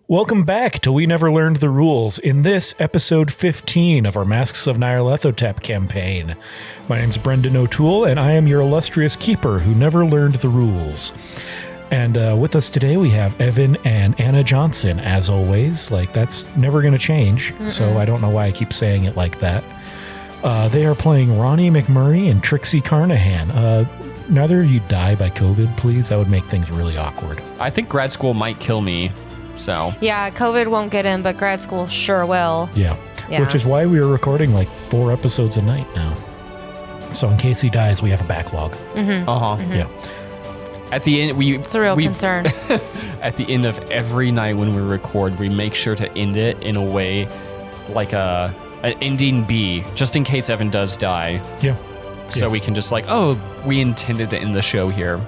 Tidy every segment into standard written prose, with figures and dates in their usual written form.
Welcome back to We Never Learned the Rules in this episode 15 of our Masks of Nyarlathotep campaign. My name's Brendan O'Toole, and I am your illustrious keeper who never learned the rules. And with us today, we have Evan and Anna Johnson, as always. Like, that's never going to change, so I don't know why I keep saying it like that. They are playing Roni McMurray and Trixie Carnahan. Neither of you die by COVID, please. That would make things really awkward. I think grad school might kill me. So yeah, COVID won't get in, but grad school sure will. Yeah. Which is why we are recording like 4 episodes a night now. So in case he dies, we have a backlog. Yeah. At the end, it's a real concern. At the end of every night when we record, we make sure to end it in a way like an ending B, just in case Evan does die. Yeah. So we can just like, we intended to end the show here.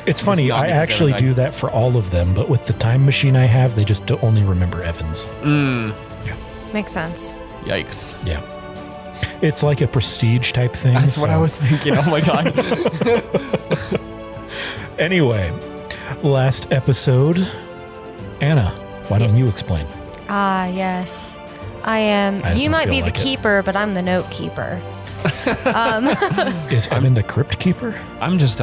It's funny, I actually do that for all of them, but with the time machine I have, they just only remember Evan's. Yeah. Makes sense. Yikes. Yeah. It's like a prestige type thing. That's what I was thinking. Oh my God. Anyway, last episode. Anna, why don't you explain? Yes. I am. You might be the keeper, but I'm the note keeper. Is Evan the crypt keeper? I'm just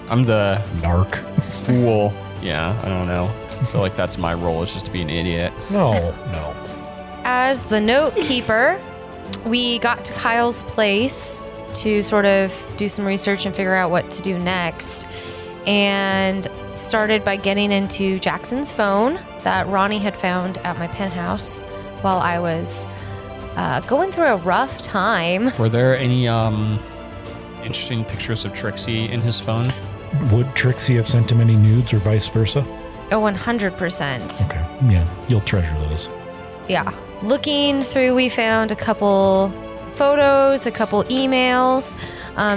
I'm the narc fool. Yeah, I don't know. I feel like that's my role, is just to be an idiot. No. As the note keeper, we got to Kyle's place to sort of do some research and figure out what to do next. And started by getting into Jackson's phone that Roni had found at my penthouse while I was going through a rough time. Were there any interesting pictures of Trixie in his phone? Would Trixie have sent him any nudes or vice versa? Oh, 100%. Okay. Yeah, you'll treasure those. Yeah. Looking through, we found a couple photos, a couple emails,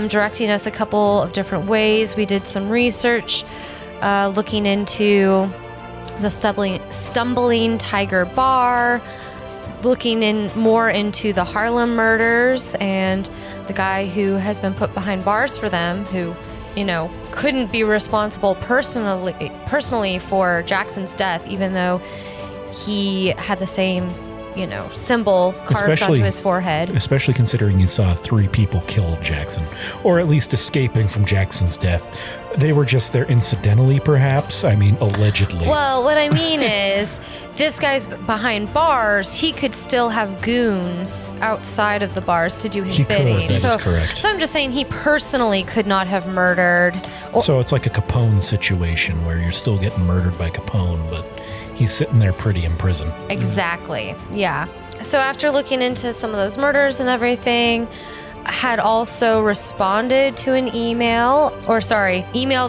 directing us a couple of different ways. We did some research, looking into the Stumbling Tiger Bar, looking more into the Harlem murders and the guy who has been put behind bars for them, who, couldn't be responsible personally for Jackson's death, even though he had the same, symbol carved onto his forehead. Especially considering you saw 3 people kill Jackson, or at least escaping from Jackson's death. They were just there incidentally, perhaps. I mean, allegedly. Well, what I mean is, this guy's behind bars. He could still have goons outside of the bars to do his bidding. That is correct. So I'm just saying he personally could not have murdered. So it's like a Capone situation where you're still getting murdered by Capone, but he's sitting there pretty in prison. Exactly. Yeah. So after looking into some of those murders and everything, had also responded to an emailed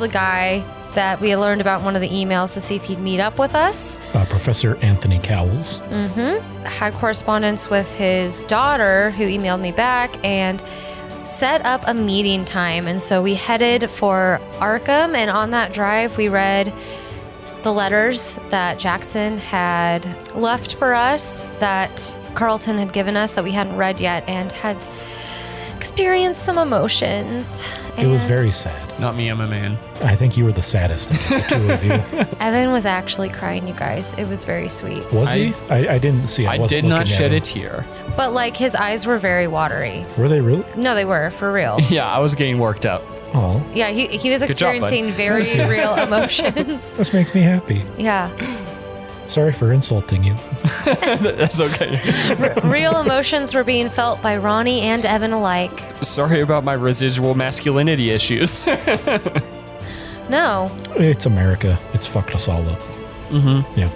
a guy that we had learned about in one of the emails to see if he'd meet up with us. Professor Anthony Cowles. Had correspondence with his daughter, who emailed me back and set up a meeting time. And so we headed for Arkham, and on that drive we read the letters that Jackson had left for us, that Carlton had given us that we hadn't read yet, and had experienced some emotions. It was very sad. Not me, I'm a man. I think you were the saddest of the 2 of you. Evan was actually crying, you guys. It was very sweet. Was he? I didn't see it. I did not shed a tear. But his eyes were very watery. Were they really? No, they were, for real. Yeah, I was getting worked up. Oh. Yeah, he was experiencing very real emotions. This makes me happy. Yeah. Sorry for insulting you. That's okay. Real emotions were being felt by Roni and Evan alike. Sorry about my residual masculinity issues. No. It's America. It's fucked us all up. Yeah.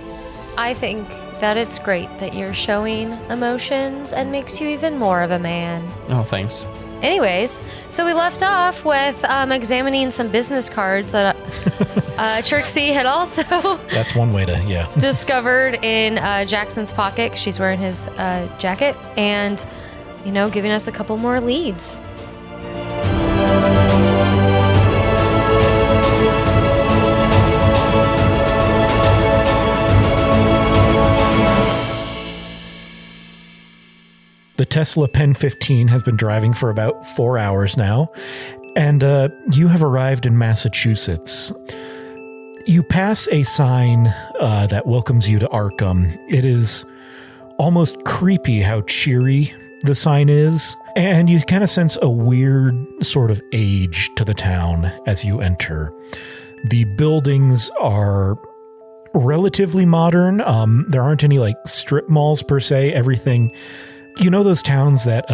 I think that it's great that you're showing emotions and makes you even more of a man. Oh, thanks. Anyways, so we left off with examining some business cards that Trixie had also That's one way to, discovered in Jackson's pocket. She's wearing his jacket, and, giving us a couple more leads. The Tesla Pen 15 has been driving for about 4 hours now, and you have arrived in Massachusetts. You pass a sign that welcomes you to Arkham. It is almost creepy how cheery the sign is, and you kind of sense a weird sort of age to the town as you enter. The buildings are relatively modern. There aren't any like strip malls per se. Everything, you know, those towns that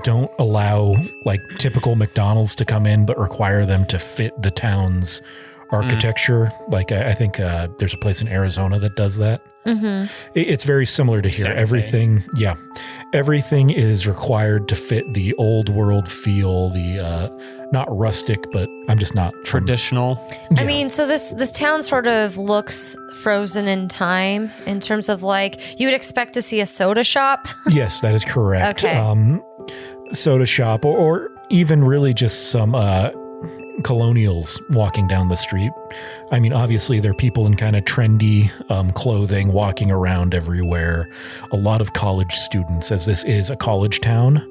don't allow like typical McDonald's to come in but require them to fit the town's architecture. Like I think there's a place in Arizona that does that. Mm-hmm. It's very similar to here. Same Everything, thing. yeah, everything is required to fit the old world feel. The not rustic, but I'm just not Traditional. I mean, so this town sort of looks frozen in time in terms of like you would expect to see a soda shop. Yes, that is correct. Okay. Soda shop, or even really just some colonials walking down the street. I mean, obviously there are people in kind of trendy clothing walking around everywhere. A lot of college students, as this is a college town,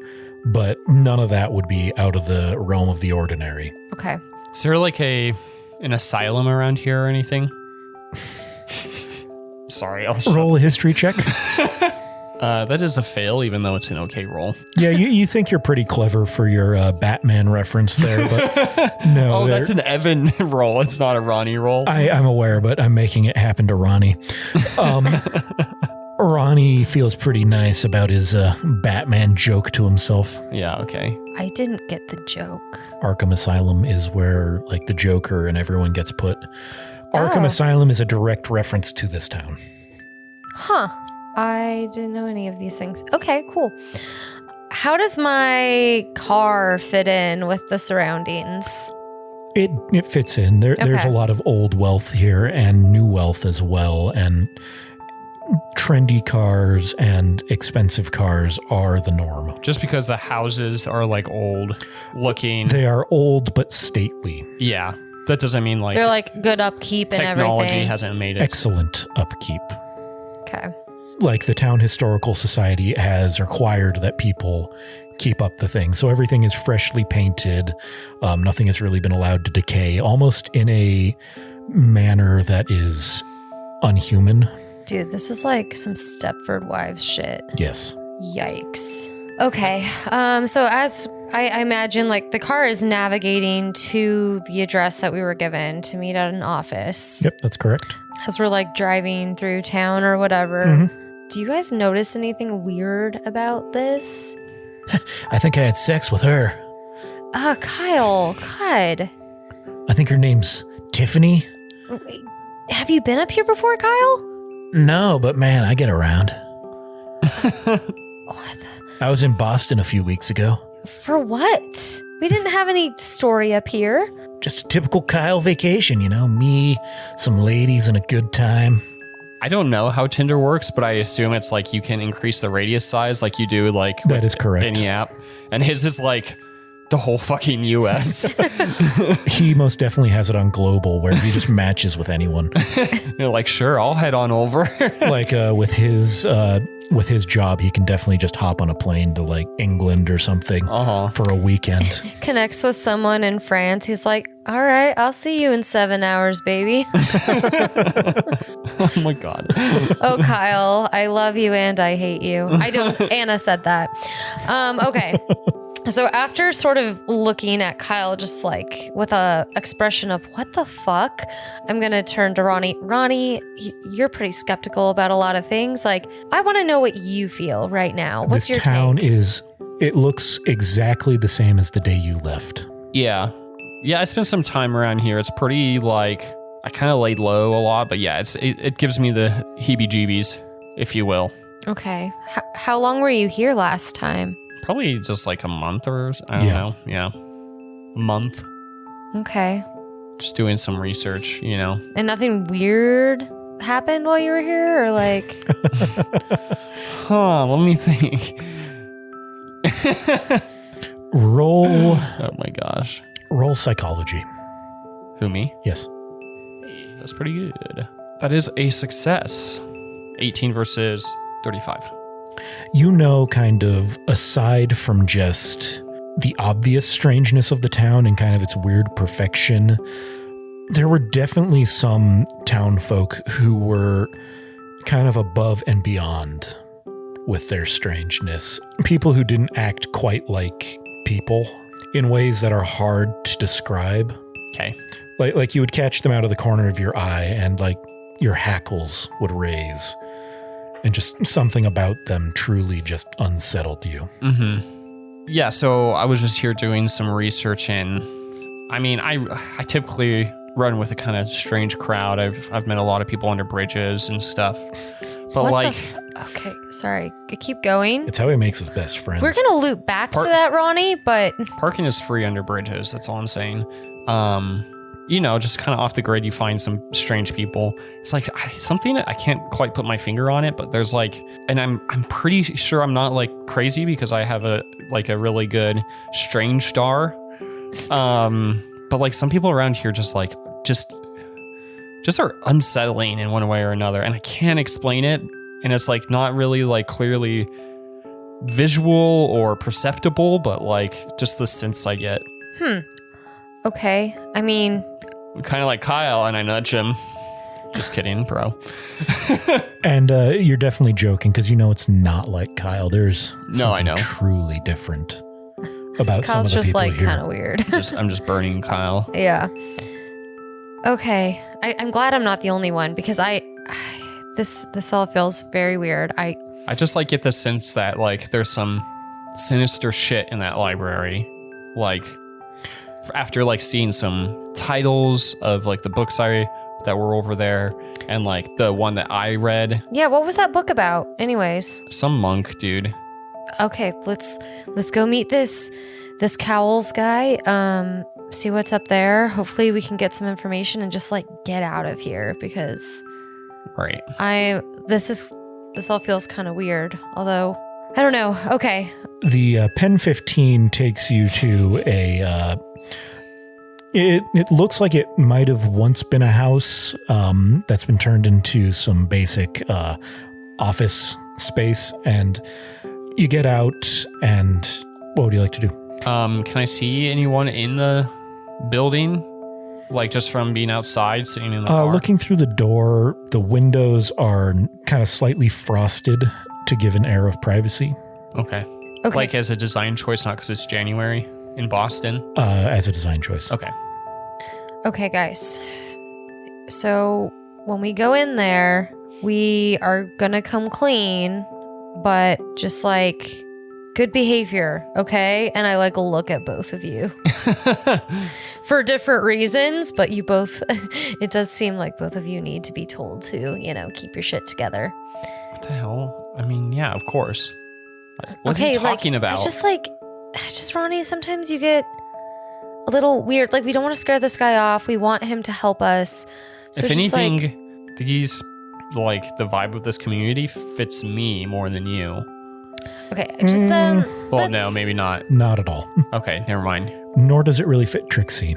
but none of that would be out of the realm of the ordinary. Okay. Is there like an asylum around here or anything? Sorry, I'll Roll a history check. that is a fail, even though it's an okay roll. Yeah, you think you're pretty clever for your Batman reference there, but no. Oh, that's an Evan roll. It's not a Ronnie roll. I'm aware, but I'm making it happen to Ronnie. Ronnie feels pretty nice about his Batman joke to himself. Yeah, okay. I didn't get the joke. Arkham Asylum is where like the Joker and everyone gets put. Arkham Asylum is a direct reference to this town. Huh. I didn't know any of these things. Okay, cool. How does my car fit in with the surroundings? It fits in. There's Okay. a lot of old wealth here and new wealth as well, and trendy cars and expensive cars are the norm. Just because the houses are like old looking. They are old but stately. Yeah. That doesn't mean like They're like good upkeep and technology everything. hasn't made it. Excellent upkeep. Okay. Like the Town Historical Society has required that people keep up the thing. So everything is freshly painted. Nothing has really been allowed to decay, almost in a manner that is unhuman. Dude, this is like some Stepford Wives shit. Yes. Yikes. Okay. So as I imagine, like the car is navigating to the address that we were given to meet at an office. Yep, that's correct. As we're like driving through town or whatever. Mhm. Do you guys notice anything weird about this? I think I had sex with her. Kyle. God. I think her name's Tiffany. Wait, have you been up here before, Kyle? No, but man, I get around. What I was in Boston a few weeks ago. For what? We didn't have any story up here. Just a typical Kyle vacation, you know, me, some ladies, and a good time. I don't know how Tinder works, but I assume it's like you can increase the radius size like you do like That is correct. any app. And his is like the whole fucking US. He most definitely has it on global where he just matches with anyone. You're like, sure, I'll head on over. Like with his job, he can definitely just hop on a plane to like England or something for a weekend. Connects with someone in France. He's like, all right, I'll see you in 7 hours, baby. Oh my God. Oh, Kyle, I love you and I hate you. I don't. Anna said that. Okay. So after sort of looking at Kyle just like with a expression of what the fuck, I'm going to turn to Ronnie. Ronnie, you're pretty skeptical about a lot of things. Like, I want to know what you feel right now. What's This your town take? it looks exactly the same as the day you left. Yeah. Yeah, I spent some time around here. It's pretty like, I kind of laid low a lot, but yeah, it gives me the heebie-jeebies, if you will. Okay. How long were you here last time? Probably just like a month or I don't know. Yeah. A month. Okay. Just doing some research, you know. And nothing weird happened while you were here, or like? Let me think. Roll Oh my gosh. psychology. Who, me? Yes. That's pretty good. That is a success. 18 versus 35. You know, kind of aside from just the obvious strangeness of the town and kind of its weird perfection, There were definitely some town folk who were kind of above and beyond with their strangeness. People who didn't act quite like people in ways that are hard to describe. Okay. Like you would catch them out of the corner of your eye and like your hackles would raise. And just something about them truly just unsettled you. Mm-hmm. Yeah, so I was just here doing some research and I mean, I typically run with a kind of strange crowd. I've met a lot of people under bridges and stuff. But What like okay, sorry. Keep going. It's how he makes his best friends. We're going to loop back to that, Ronnie, but parking is free under bridges, that's all I'm saying. Just kind of off the grid, you find some strange people. It's like something I can't quite put my finger on it, but there's like, and I'm pretty sure I'm not like crazy because I have a really good strange star. But like some people around here just are unsettling in one way or another, and I can't explain it. And it's like not really like clearly visual or perceptible, but like just the sense I get. okay. I mean, Kind of like Kyle, and I nudge him. Just kidding, bro. And you're definitely joking because you know it's not like Kyle. There's No, I something know. truly different about some of Kyle's the just people like here. kind of weird. I'm just burning Kyle. Yeah. Okay. I'm glad I'm not the only one because this all feels very weird. I just like get the sense that like there's some sinister shit in that library. Like after like seeing some titles of like the books that were over there and like the one that I read. Yeah, what was that book about anyways? Some monk dude. Okay, let's go meet this Cowles guy. See what's up there. Hopefully we can get some information and just like get out of here because Right. this all feels kind of weird. Although I don't know. Okay. The Pen 15 takes you to a it looks like it might have once been a house that's been turned into some basic office space, and you get out, and what would you like to do? Can I see anyone in the building? Like just from being outside, sitting in the car? Looking through the door, the windows are kind of slightly frosted to give an air of privacy. Okay. Okay. Like as a design choice, not because it's January in Boston. As a design choice. Okay. Okay, guys. So when we go in there, we are gonna come clean, but just like good behavior, okay? And I like look at both of you for different reasons, but you both, it does seem like both of you need to be told to, keep your shit together. What the hell? I mean, yeah, of course. What are you talking about? Just Ronnie, sometimes you get a little weird. Like, we don't want to scare this guy off. We want him to help us. So if it's just anything, these, like, the vibe of this community fits me more than you. okay, just, Well, no, maybe not. Not at all. Okay, never mind. Nor does it really fit Trixie.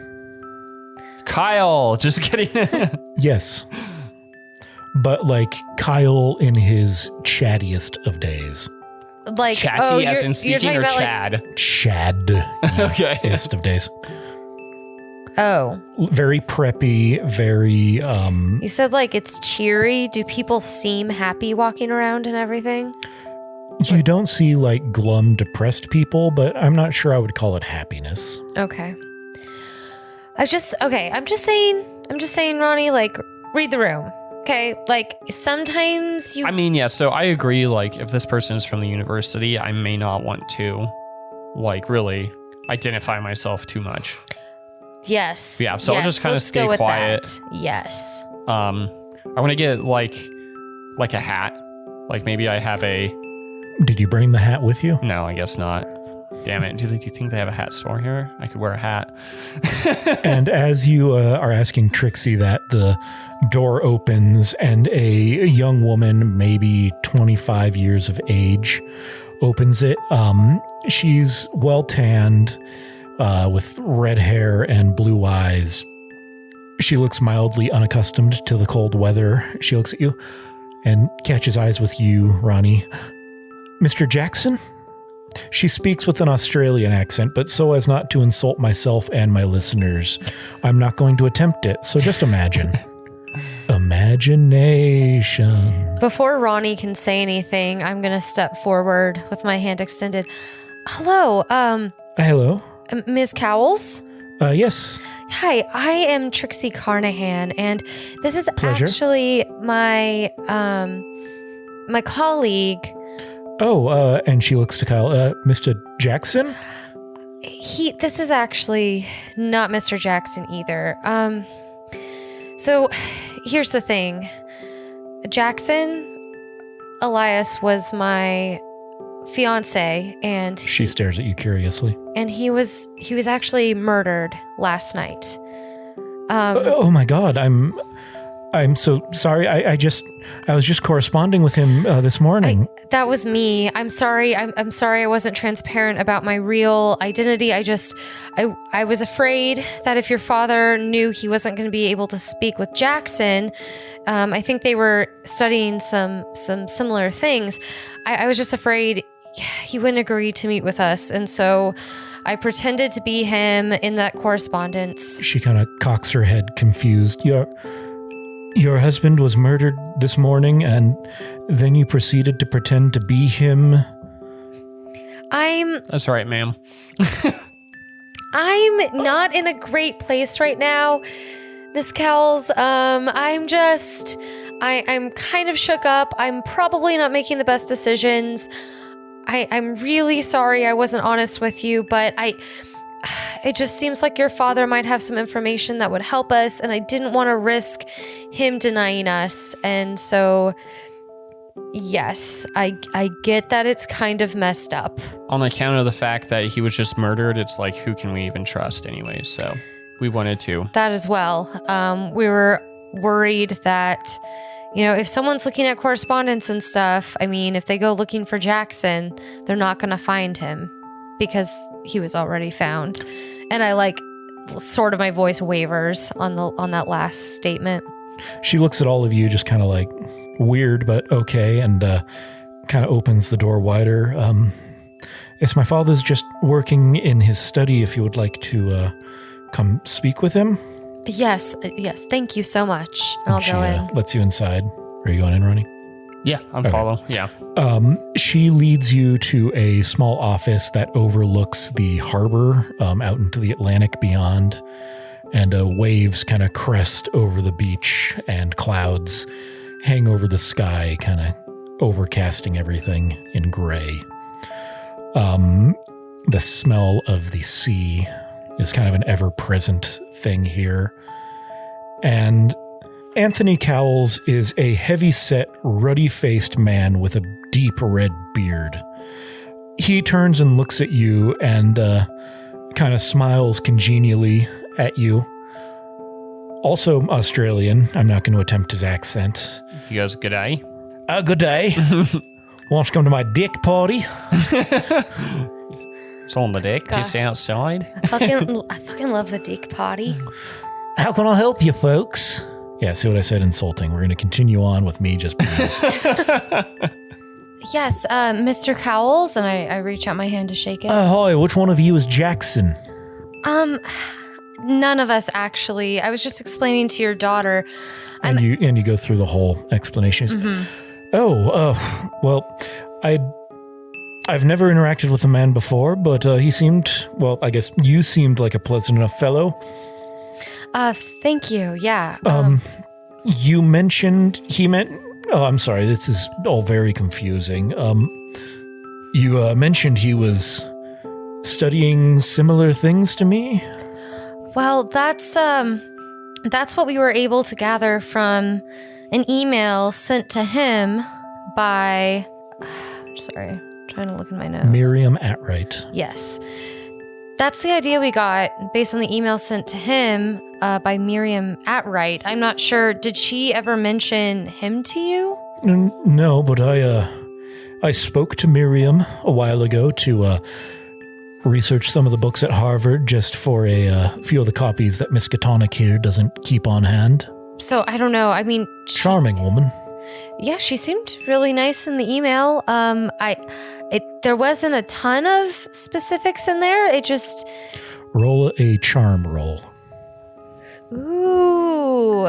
Kyle, just kidding. Yes. But like Kyle in his chattiest of days. like, Chatty as in you're speaking talking or about, Chad? Chad. Okay. Ist of days. oh, Very preppy, very you said like it's cheery. Do people seem happy walking around and everything? you don't see like glum, depressed people, but I'm not sure I would call it happiness. Okay. I'm just saying, Ronnie, like, read the room. Okay? Like, sometimes you... I mean, yeah, so I agree, like, if this person is from the university, I may not want to, like, really identify myself too much. Yes. Yeah, so I'll just kind of let's stay go with quiet. that. Yes. I want to get, like a hat. Like, maybe I have a... Did you bring the hat with you? No, I guess not. Damn it. Do you think they have a hat store here? I could wear a hat. And as you are asking Trixie that, the door opens and a young woman, maybe 25 years of age, opens it. She's well tanned, with red hair and blue eyes. She looks mildly unaccustomed to the cold weather. She looks at you and catches eyes with you, Ronnie. Mr. Jackson? She speaks with an Australian accent, but so as not to insult myself and my listeners, I'm not going to attempt it. So just imagine. Imagination. Before Roni can say anything, I'm going to step forward with my hand extended. Hello, Hello. Ms. Cowles? Yes. Hi, I am Trixie Carnahan, and this is Pleasure. actually my my colleague. Oh, and she looks to Kyle. Mr. Jackson? This is actually not Mr. Jackson either. So here's the thing. Jackson Elias was my fiance, and She stares at you curiously. he was actually murdered last night. Oh my God, I'm so sorry. I was just corresponding with him this morning. That was me. I'm sorry. I'm sorry I wasn't transparent about my real identity. I was afraid that if your father knew he wasn't going to be able to speak with Jackson, I think they were studying some similar things. I was just afraid he wouldn't agree to meet with us, and so I pretended to be him in that correspondence. She kind of cocks her head, confused. Your husband was murdered this morning, and then you proceeded to pretend to be him? That's right, ma'am. I'm not in a great place right now, Miss Cowles. I'm kind of shook up. I'm probably not making the best decisions. I'm really sorry I wasn't honest with you, but it just seems like your father might have some information that would help us, and I didn't want to risk him denying us. And so, yes, I get that it's kind of messed up. On account of the fact that he was just murdered, it's like, who can we even trust anyway? So we wanted to. That as well. We were worried that, if someone's looking at correspondence and stuff, if they go looking for Jackson, they're not going to find him, because he was already found. And I sort of my voice wavers on that last statement. She looks at all of you just kind of like weird, but okay, and kind of opens the door wider. Yes, my father's just working in his study if you would like to come speak with him. Yes, thank you so much. And I'll go in. Lets you inside. Are you going in, Roni? Yeah, I'm follow. Yeah. She leads you to a small office that overlooks the harbor out into the Atlantic beyond, and waves kind of crest over the beach, and clouds hang over the sky, kind of overcasting everything in gray. The smell of the sea is kind of an ever-present thing here. And Anthony Cowles is a heavy-set, ruddy-faced man with a deep red beard. He turns and looks at you and kind of smiles congenially at you. Also Australian. I'm not going to attempt his accent. He goes, good day. Good day. Want to come to my dick party? It's on the deck, God. just outside. I fucking love the dick party. How can I help you, folks? Yeah, see what I said? Insulting. We're going to continue on with me just being... Yes, Mr. Cowles, and I reach out my hand to shake it. Hi, which one of you is Jackson? None of us, actually. I was just explaining to your daughter. And you go through the whole explanation. Mm-hmm. Well, I've never interacted with a man before, but he seemed, well, I guess you seemed like a pleasant enough fellow. Thank you, yeah. You mentioned, oh, I'm sorry, this is all very confusing. You mentioned he was studying similar things to me? Well, that's what we were able to gather from an email sent to him by, sorry, trying to look in my notes. Miriam Atwright. Yes. That's the idea we got based on the email sent to him by Miriam Atwright. I'm not sure. Did she ever mention him to you? No, but I spoke to Miriam a while ago to research some of the books at Harvard just for a few of the copies that Miss Katonic here doesn't keep on hand. So I don't know. I mean, Charming woman. Yeah, she seemed really nice in the email. There wasn't a ton of specifics in there. It just... Roll a charm roll. Ooh,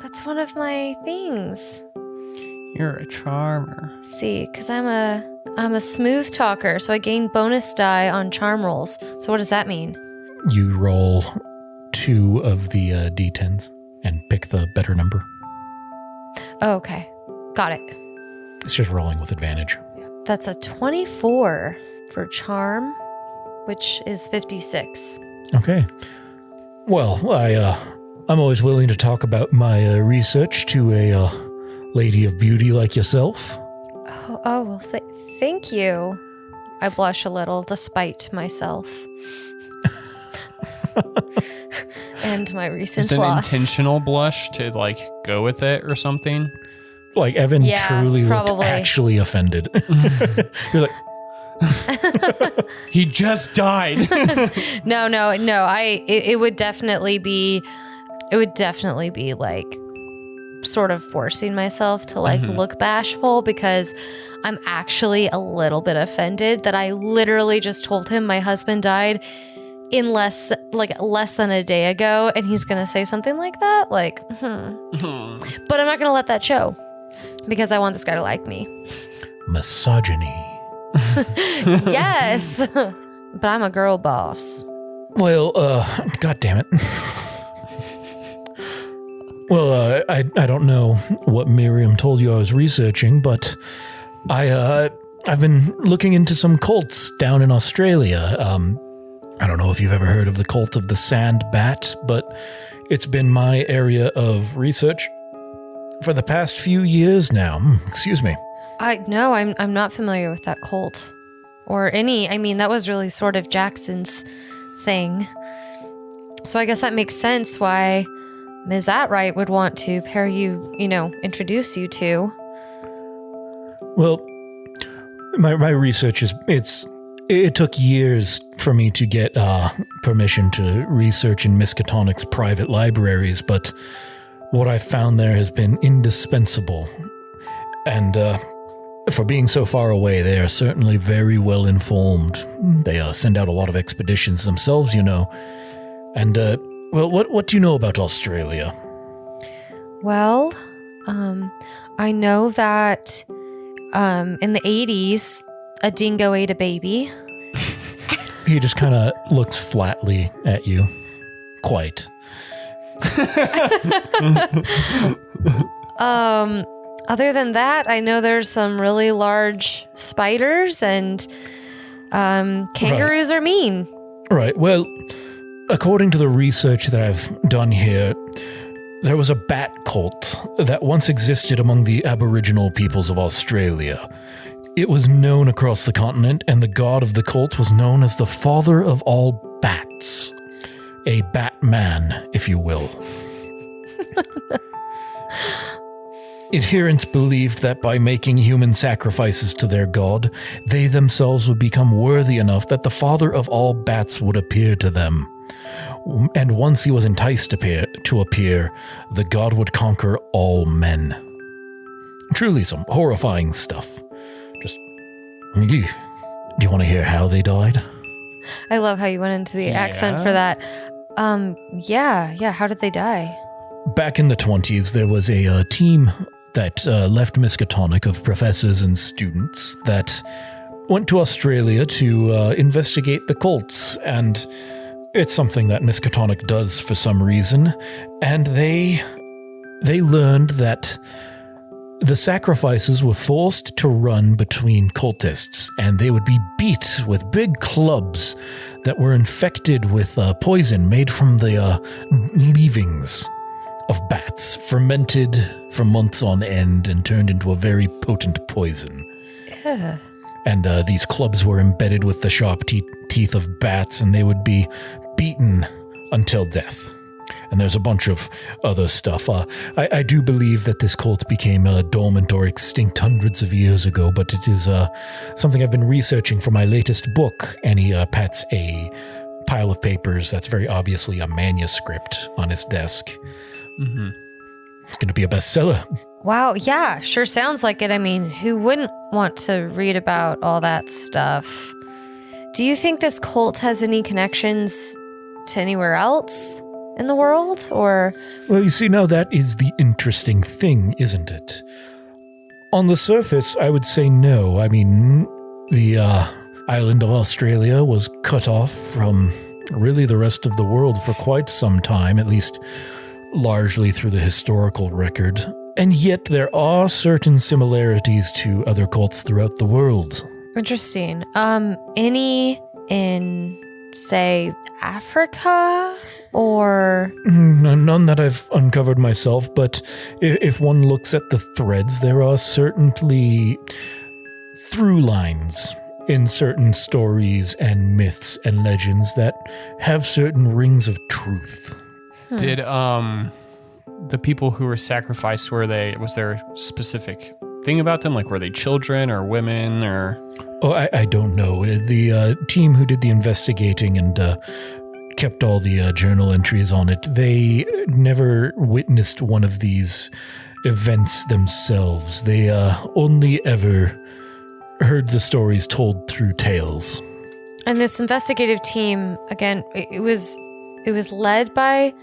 that's one of my things. You're a charmer. See, because I'm a smooth talker, so I gain bonus die on charm rolls. So what does that mean? You roll 2 of the d10s and pick the better number. Oh, okay. Got it. It's just rolling with advantage. That's a 24 for charm, which is 56. Okay. Well, I'm always willing to talk about my research to a lady of beauty like yourself. Oh well, thank you. I blush a little despite myself. And my recent It's an loss. intentional blush to like go with it or something. Like Evan Yeah, truly probably. looked actually offended. You're like, He just died. No. It would definitely be like sort of forcing myself to like look bashful because I'm actually a little bit offended that I literally just told him my husband died in less than a day ago, and he's gonna say something like that, like, But I'm not gonna let that show because I want this guy to like me. misogyny. Yes, but I'm a girl boss. Well, God damn it. Well, I don't know what Miriam told you I was researching, but I've been looking into some cults down in Australia. I don't know if you've ever heard of the cult of the sand bat, but it's been my area of research for the past few years now. Excuse me. No, I'm not familiar with that cult or any. I mean, that was really sort of Jackson's thing. So I guess that makes sense why Ms. Atwright would want to pair you, introduce you to. Well, my research it took years for me to get permission to research in Miskatonic's private libraries, but what I've found there has been indispensable. And for being so far away, they are certainly very well informed. They send out a lot of expeditions themselves, And, well, what do you know about Australia? Well, I know that in the 80s, a dingo ate a baby. He just kind of looks flatly at you. Quite. Other than that, I know there's some really large spiders and kangaroos are mean. Right, well, according to the research that I've done here, there was a bat cult that once existed among the Aboriginal peoples of Australia. It was known across the continent, and the god of the cult was known as the father of all bats. A Batman, if you will. Adherents believed that by making human sacrifices to their god, they themselves would become worthy enough that the father of all bats would appear to them. And once he was enticed to appear, the god would conquer all men. Truly some horrifying stuff. Do you want to hear how they died? I love how you went into the accent for that. Yeah. How did they die? Back in the 20s, there was a team that left Miskatonic of professors and students that went to Australia to investigate the cults, and it's something that Miskatonic does for some reason, and they learned that the sacrifices were forced to run between cultists, and they would be beat with big clubs that were infected with poison made from the leavings of bats, fermented for months on end and turned into a very potent poison. Yeah. And these clubs were embedded with the sharp teeth of bats, and they would be beaten until death. And there's a bunch of other stuff. I do believe that this cult became dormant or extinct hundreds of years ago, but it is something I've been researching for my latest book. And he pats a pile of papers that's very obviously a manuscript on his desk. Mm-hmm. It's going to be a bestseller. Wow, yeah, sure sounds like it. I mean, who wouldn't want to read about all that stuff? Do you think this cult has any connections to anywhere else in the world, or? Well, you see, now that is the interesting thing, isn't it? On the surface, I would say no. I mean, the island of Australia was cut off from really the rest of the world for quite some time, at least largely through the historical record. And yet there are certain similarities to other cults throughout the world. Interesting. Any in, say, Africa, or? None that I've uncovered myself, but if one looks at the threads, there are certainly through lines in certain stories and myths and legends that have certain rings of truth. Did the people who were sacrificed, was there a specific thing about them? Like, were they children or women or? Oh, I don't know. The team who did the investigating and kept all the journal entries on it, they never witnessed one of these events themselves. They only ever heard the stories told through tales. And this investigative team, again, it was led by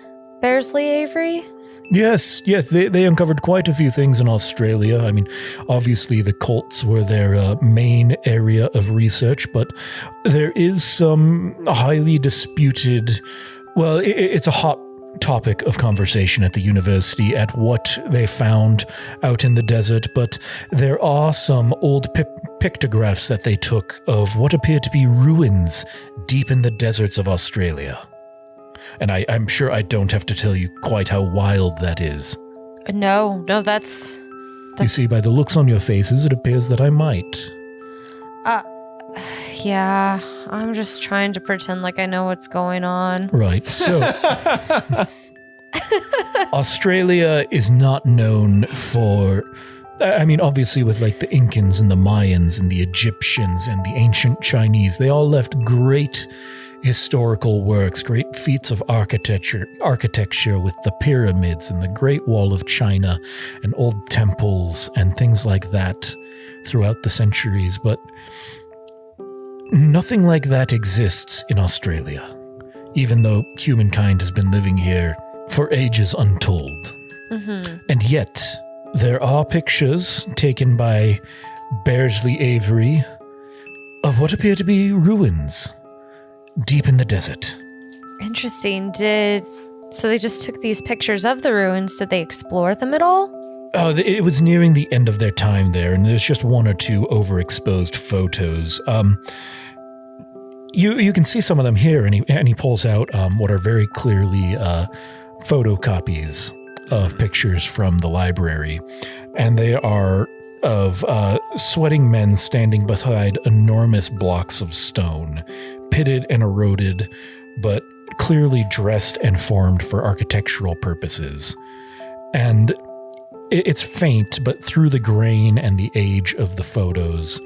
Bearsley Avery? Yes, they uncovered quite a few things in Australia. I mean, obviously the cults were their main area of research, but there is some highly disputed, well, it's a hot topic of conversation at the university at what they found out in the desert, but there are some old pictographs that they took of what appear to be ruins deep in the deserts of Australia. And I'm sure I don't have to tell you quite how wild that is. No, that's... You see, by the looks on your faces, it appears that I might. Yeah, I'm just trying to pretend like I know what's going on. Right, so... Australia is not known for... I mean, obviously with like the Incans and the Mayans and the Egyptians and the ancient Chinese, they all left great historical works, great feats of architecture with the pyramids and the Great Wall of China and old temples and things like that throughout the centuries. But nothing like that exists in Australia, even though humankind has been living here for ages untold. Mm-hmm. And yet, there are pictures taken by Bearsley Avery of what appear to be ruins deep in the desert. Interesting. So they just took these pictures of the ruins. Did they explore them at all? Oh, it was nearing the end of their time there, and there's just one or two overexposed photos. You can see some of them here, and he pulls out what are very clearly photocopies of pictures from the library, and they are of sweating men standing beside enormous blocks of stone, pitted and eroded, but clearly dressed and formed for architectural purposes. And it's faint, but through the grain and the age of the photos,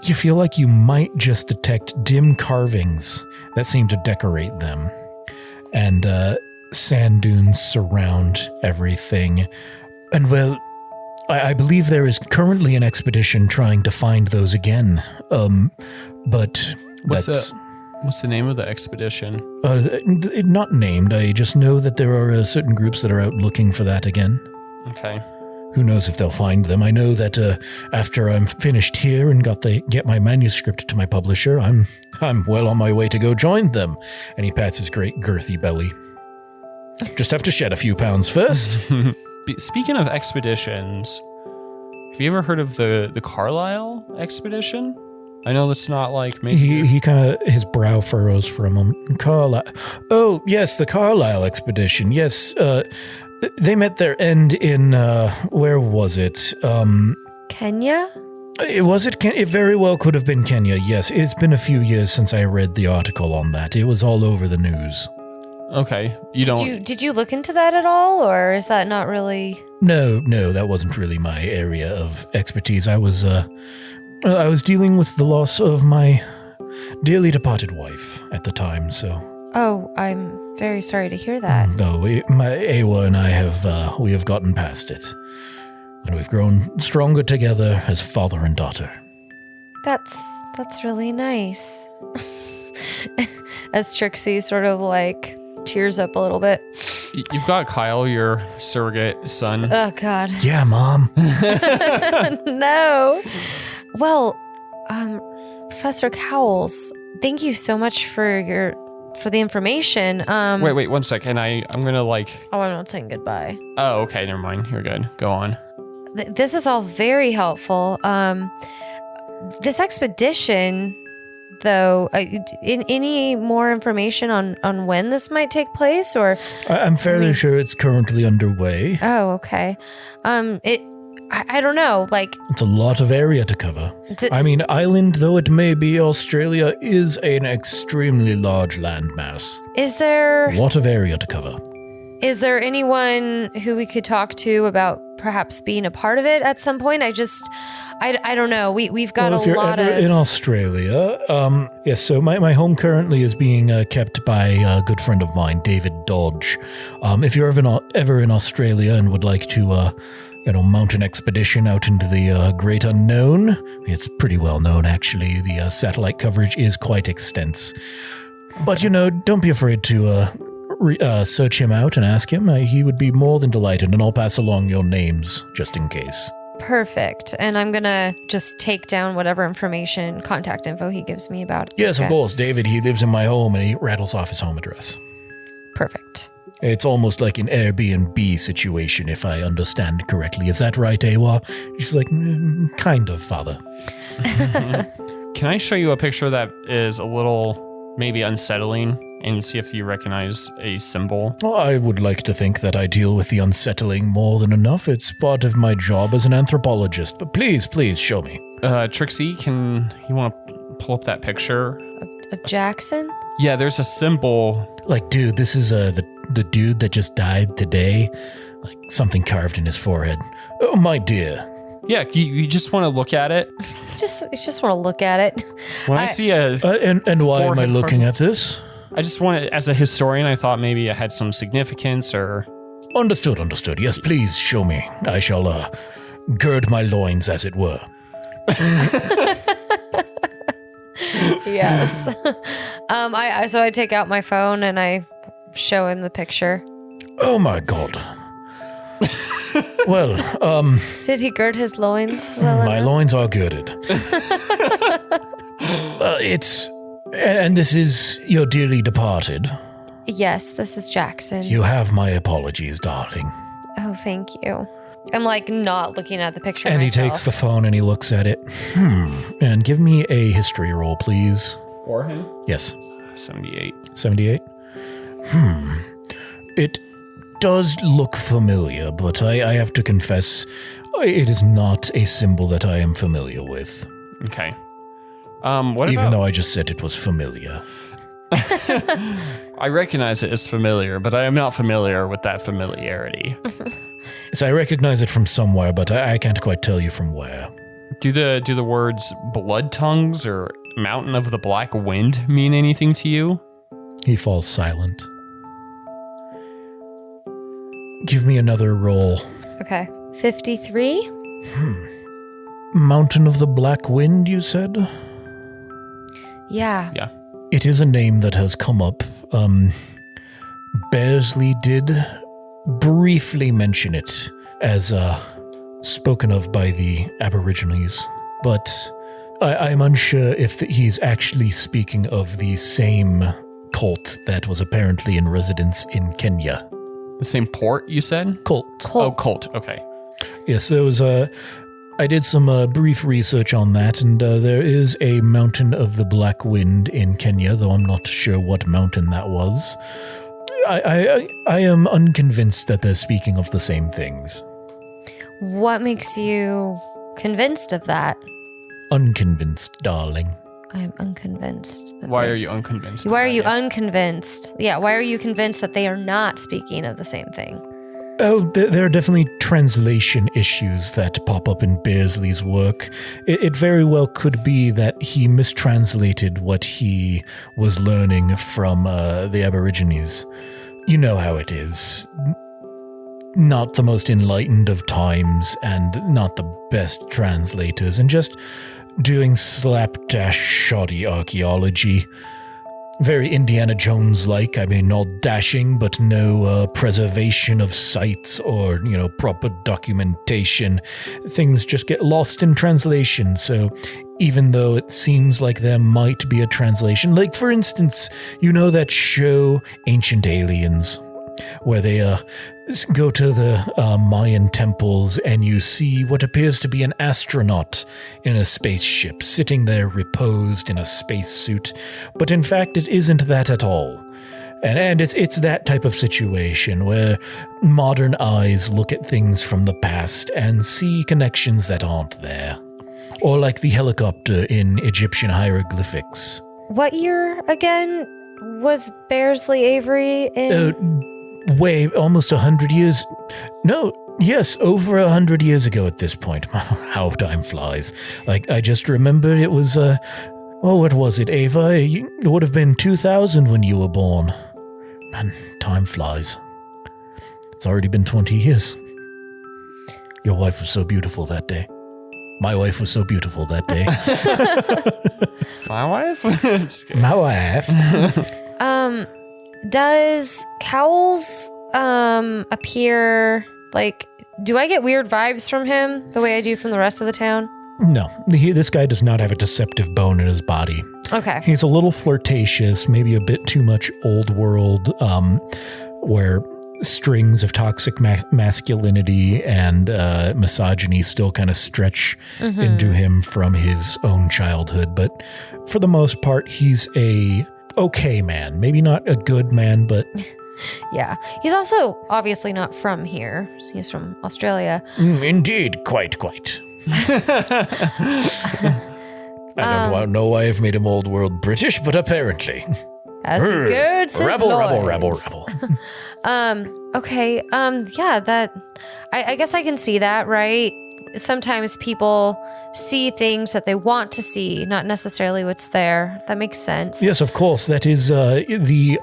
you feel like you might just detect dim carvings that seem to decorate them. And sand dunes surround everything. And well, I believe there is currently an expedition trying to find those again. But What's the name of the expedition? Not named. I just know that there are certain groups that are out looking for that again. Okay. Who knows if they'll find them? I know that after I'm finished here and get my manuscript to my publisher, I'm well on my way to go join them. And he pats his great girthy belly. Just have to shed a few pounds first. Speaking of expeditions, have you ever heard of the Carlisle expedition? I know that's not like maybe... He kind of, his brow furrows for a moment. Carlisle. Oh, yes, the Carlisle expedition. Yes, they met their end in, where was it? Kenya? It very well could have been Kenya, yes. It's been a few years since I read the article on that. It was all over the news. Okay, Did you look into that at all, or is that not really... No, that wasn't really my area of expertise. I was dealing with the loss of my dearly departed wife at the time, so... Oh, I'm very sorry to hear that. No, Awa and I we have gotten past it. And we've grown stronger together as father and daughter. That's really nice. As Trixie sort of like tears up a little bit. You've got Kyle, your surrogate son. Oh, God. Yeah, Mom. No. Well, Professor Cowles, thank you so much for the information. Wait, 1 second. I'm gonna like. Oh, I'm not saying goodbye. Oh, okay, never mind. You're good. Go on. This is all very helpful. This expedition, though, any more information on when this might take place, or? I'm fairly sure it's currently underway. Oh, okay. I don't know, like... It's a lot of area to cover. Island though it may be, Australia is an extremely large landmass. Is there... A lot of area to cover. Is there anyone who we could talk to about perhaps being a part of it at some point? I don't know. We've got if you're lot ever of... in Australia, yes, so my home currently is being kept by a good friend of mine, David Dodge. If you're ever in Australia and would like to... mount an expedition out into the great unknown. It's pretty well known, actually. The satellite coverage is quite extensive. But, don't be afraid to search him out and ask him. He would be more than delighted, and I'll pass along your names, just in case. Perfect. And I'm going to just take down whatever information, contact info he gives me about it. Yes, of course. David, he lives in my home, and he rattles off his home address. Perfect. It's almost like an Airbnb situation, if I understand correctly. Is that right, Awa? She's like, kind of, Father. Can I show you a picture that is a little maybe unsettling and see if you recognize a symbol? Well, I would like to think that I deal with the unsettling more than enough. It's part of my job as an anthropologist. But please show me. Trixie, you want to pull up that picture? Of Jackson? Yeah, there's a symbol. Like, dude, this is the dude that just died today. Like, something carved in his forehead. Oh, my dear. Yeah, you just want to look at it? Just want to look at it. When I see a... and why am I looking at this? I just want to, as a historian, I thought maybe it had some significance or... Understood. Yes, please show me. I shall gird my loins, as it were. Yes. So I take out my phone and I show him the picture. Oh my God. Well, Did he gird his loins? My loins are girded. And this is your dearly departed. Yes, this is Jackson. You have my apologies, darling. Oh, thank you. I'm like not looking at the picture and myself. He takes the phone and he looks at it. And give me a history roll, please. For him? Yes. 78. 78? It does look familiar, but I have to confess, it is not a symbol that I am familiar with. Okay. Even though I just said it was familiar. I recognize it as familiar, but I am not familiar with that familiarity. So I recognize it from somewhere, but I can't quite tell you from where. Do the words blood tongues or mountain of the black wind mean anything to you? He falls silent. Give me another roll. Okay. 53? Mountain of the Black Wind, you said? Yeah. Yeah. It is a name that has come up. Bearsley did briefly mention it as spoken of by the Aborigines, but I'm unsure if he's actually speaking of the same cult that was apparently in residence in Kenya. The same port, you said? Cult. Oh, cult. Okay. Yes, there was I did some brief research on that, and there is a Mountain of the Black Wind in Kenya, though I'm not sure what mountain that was. I am unconvinced that they're speaking of the same things. What makes you convinced of that? Unconvinced, darling. I'm unconvinced. Why are you unconvinced? Why are you unconvinced? Yeah, why are you convinced that they are not speaking of the same thing? Oh, there are definitely translation issues that pop up in Bearsley's work. It very well could be that he mistranslated what he was learning from the Aborigines. You know how it is. Not the most enlightened of times, and not the best translators, and just doing slapdash shoddy archaeology. Very Indiana Jones-like. I mean, all dashing, but no preservation of sites or, proper documentation. Things just get lost in translation. So even though it seems like there might be a translation, like, for instance, that show Ancient Aliens, where they go to the Mayan temples and you see what appears to be an astronaut in a spaceship sitting there reposed in a spacesuit, but in fact it isn't that at all. And it's that type of situation where modern eyes look at things from the past and see connections that aren't there. Or like the helicopter in Egyptian hieroglyphics. What year again was Bearsley Avery in? Almost 100 years. No, yes, over 100 years ago at this point. How time flies. Like, I just remember it was, what was it, Ava? It would have been 2000 when you were born. Man, time flies. It's already been 20 years. Your wife was so beautiful that day. My wife was so beautiful that day. My wife? My wife. Does Cowles appear like, do I get weird vibes from him the way I do from the rest of the town? No, this guy does not have a deceptive bone in his body. Okay. He's a little flirtatious, maybe a bit too much old world, where strings of toxic masculinity and misogyny still kind of stretch into him from his own childhood. But for the most part, he's a okay man. Maybe not a good man, but... Yeah. He's also obviously not from here. He's from Australia. Indeed, quite. I don't know why I've made him old world British, but apparently. As he girds his Rebel. Okay. Yeah, that... I guess I can see that, right? Sometimes people see things that they want to see, not necessarily what's there. That makes sense. Yes, of course. That is the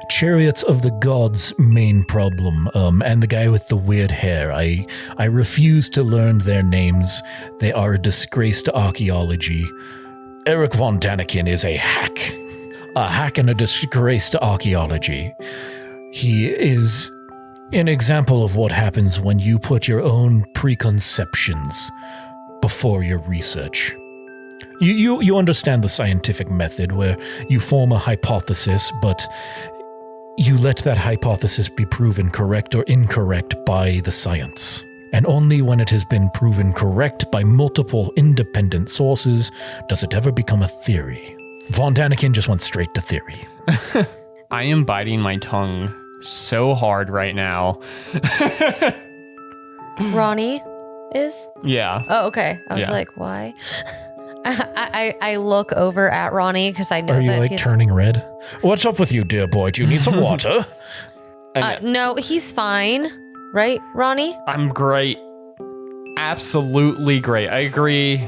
Chariots of the Gods' main problem. And the guy with the weird hair. I refuse to learn their names. They are a disgrace to archaeology. Eric von Daniken is a hack. A hack and a disgrace to archaeology. He is an example of what happens when you put your own preconceptions before your research. You understand the scientific method where you form a hypothesis, but you let that hypothesis be proven correct or incorrect by the science. And only when it has been proven correct by multiple independent sources does it ever become a theory. Von Daniken just went straight to theory. I am biting my tongue so hard right now. Ronnie is? Yeah. Oh, okay. I was like, why? I look over at Ronnie because I know that Are you like turning red? What's up with you, dear boy? Do you need some water? No, he's fine. Right, Ronnie? I'm great. Absolutely great. I agree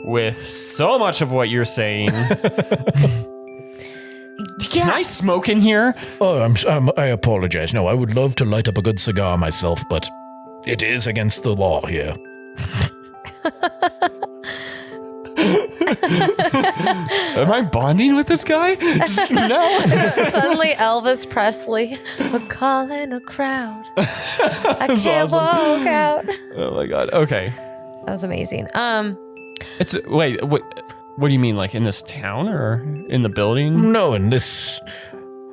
with so much of what you're saying. Can I smoke in here? Oh, I apologize. No, I would love to light up a good cigar myself, but it is against the law here. Am I bonding with this guy? No. Suddenly Elvis Presley. We're calling a crowd. I can't walk out. Oh my god. Okay. That was amazing. It's wait, what do you mean, like in this town or in the building? No, in this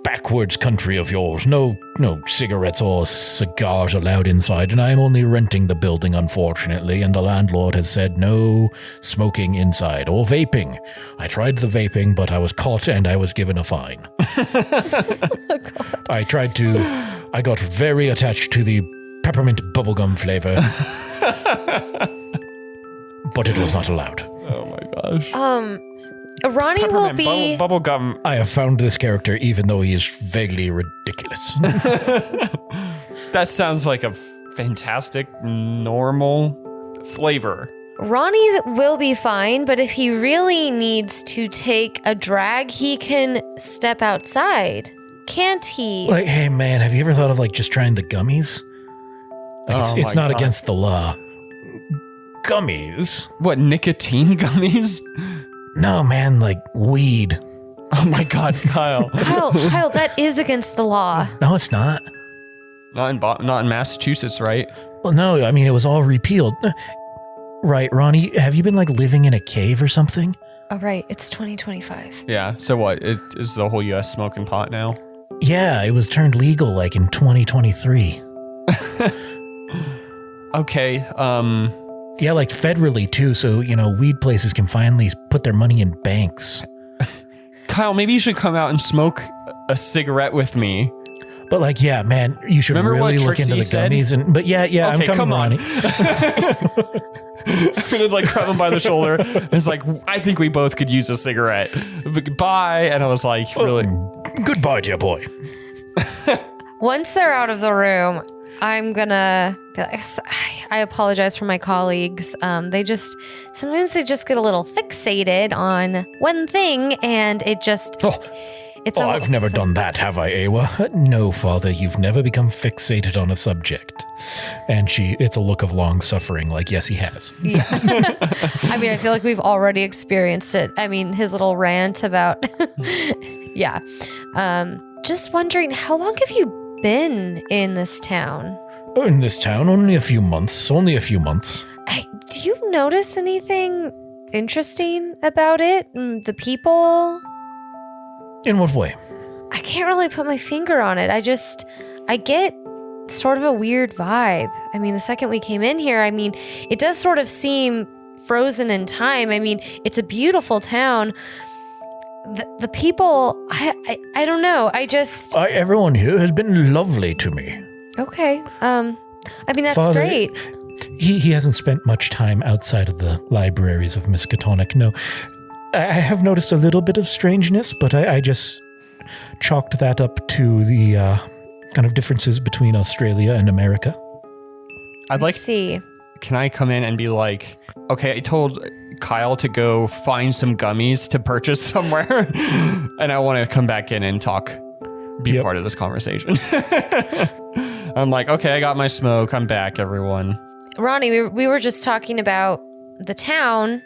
backwards country of yours. No cigarettes or cigars allowed inside, and I am only renting the building, unfortunately, and the landlord has said no smoking inside or vaping. I tried the vaping, but I was caught and I was given a fine. Oh, God. I got very attached to the peppermint bubblegum flavor, but it was not allowed. Oh my gosh. Ronnie will be... Bubblegum. I have found this character even though he is vaguely ridiculous. That sounds like a fantastic, normal flavor. Ronnie will be fine, but if he really needs to take a drag, he can step outside. Can't he? Like, hey man, have you ever thought of like just trying the gummies? Like it's not against the law. Gummies? What, nicotine gummies? No, man, like weed. Oh my God, Kyle. Kyle, that is against the law. No, it's not. Not in Massachusetts, right? Well, no, I mean, it was all repealed. Right, Ronnie, have you been like living in a cave or something? Oh, right. It's 2025. Yeah. So what? Is the whole U.S. smoking pot now? Yeah, it was turned legal like in 2023. Okay. Yeah, like federally too, so, weed places can finally put their money in banks. Kyle, maybe you should come out and smoke a cigarette with me. But like, yeah, man, you should Remember really what look into the Trixie gummies. But yeah, Okay, I'm coming, come on. Ronnie. I'm gonna like grab him by the shoulder. It's like, I think we both could use a cigarette. Bye. And I was like, really? Goodbye, dear boy. Once they're out of the room, I'm gonna. I apologize for my colleagues. Sometimes they just get a little fixated on one thing, and it just. I've never done that, have I, Awa? No, father, you've never become fixated on a subject. And it's a look of long suffering, like, yes, he has. Yeah. I mean, I feel like we've already experienced it. I mean, his little rant about. Yeah. Just wondering, how long have you been in this town? Oh, in this town, only a few months. Do you notice anything interesting about it? The people? In what way? I can't really put my finger on it. I get sort of a weird vibe. I mean, the second we came in here, it does sort of seem frozen in time. I mean, it's a beautiful town. The people, I don't know. Everyone here has been lovely to me. Okay. That's Father, great. He hasn't spent much time outside of the libraries of Miskatonic, no. I have noticed a little bit of strangeness, but I just chalked that up to the kind of differences between Australia and America. See. Can I come in and be like, okay, I told Kyle to go find some gummies to purchase somewhere, and I want to come back in and be part of this conversation. I'm like, okay, I got my smoke. I'm back, everyone. Ronnie, we were just talking about the town.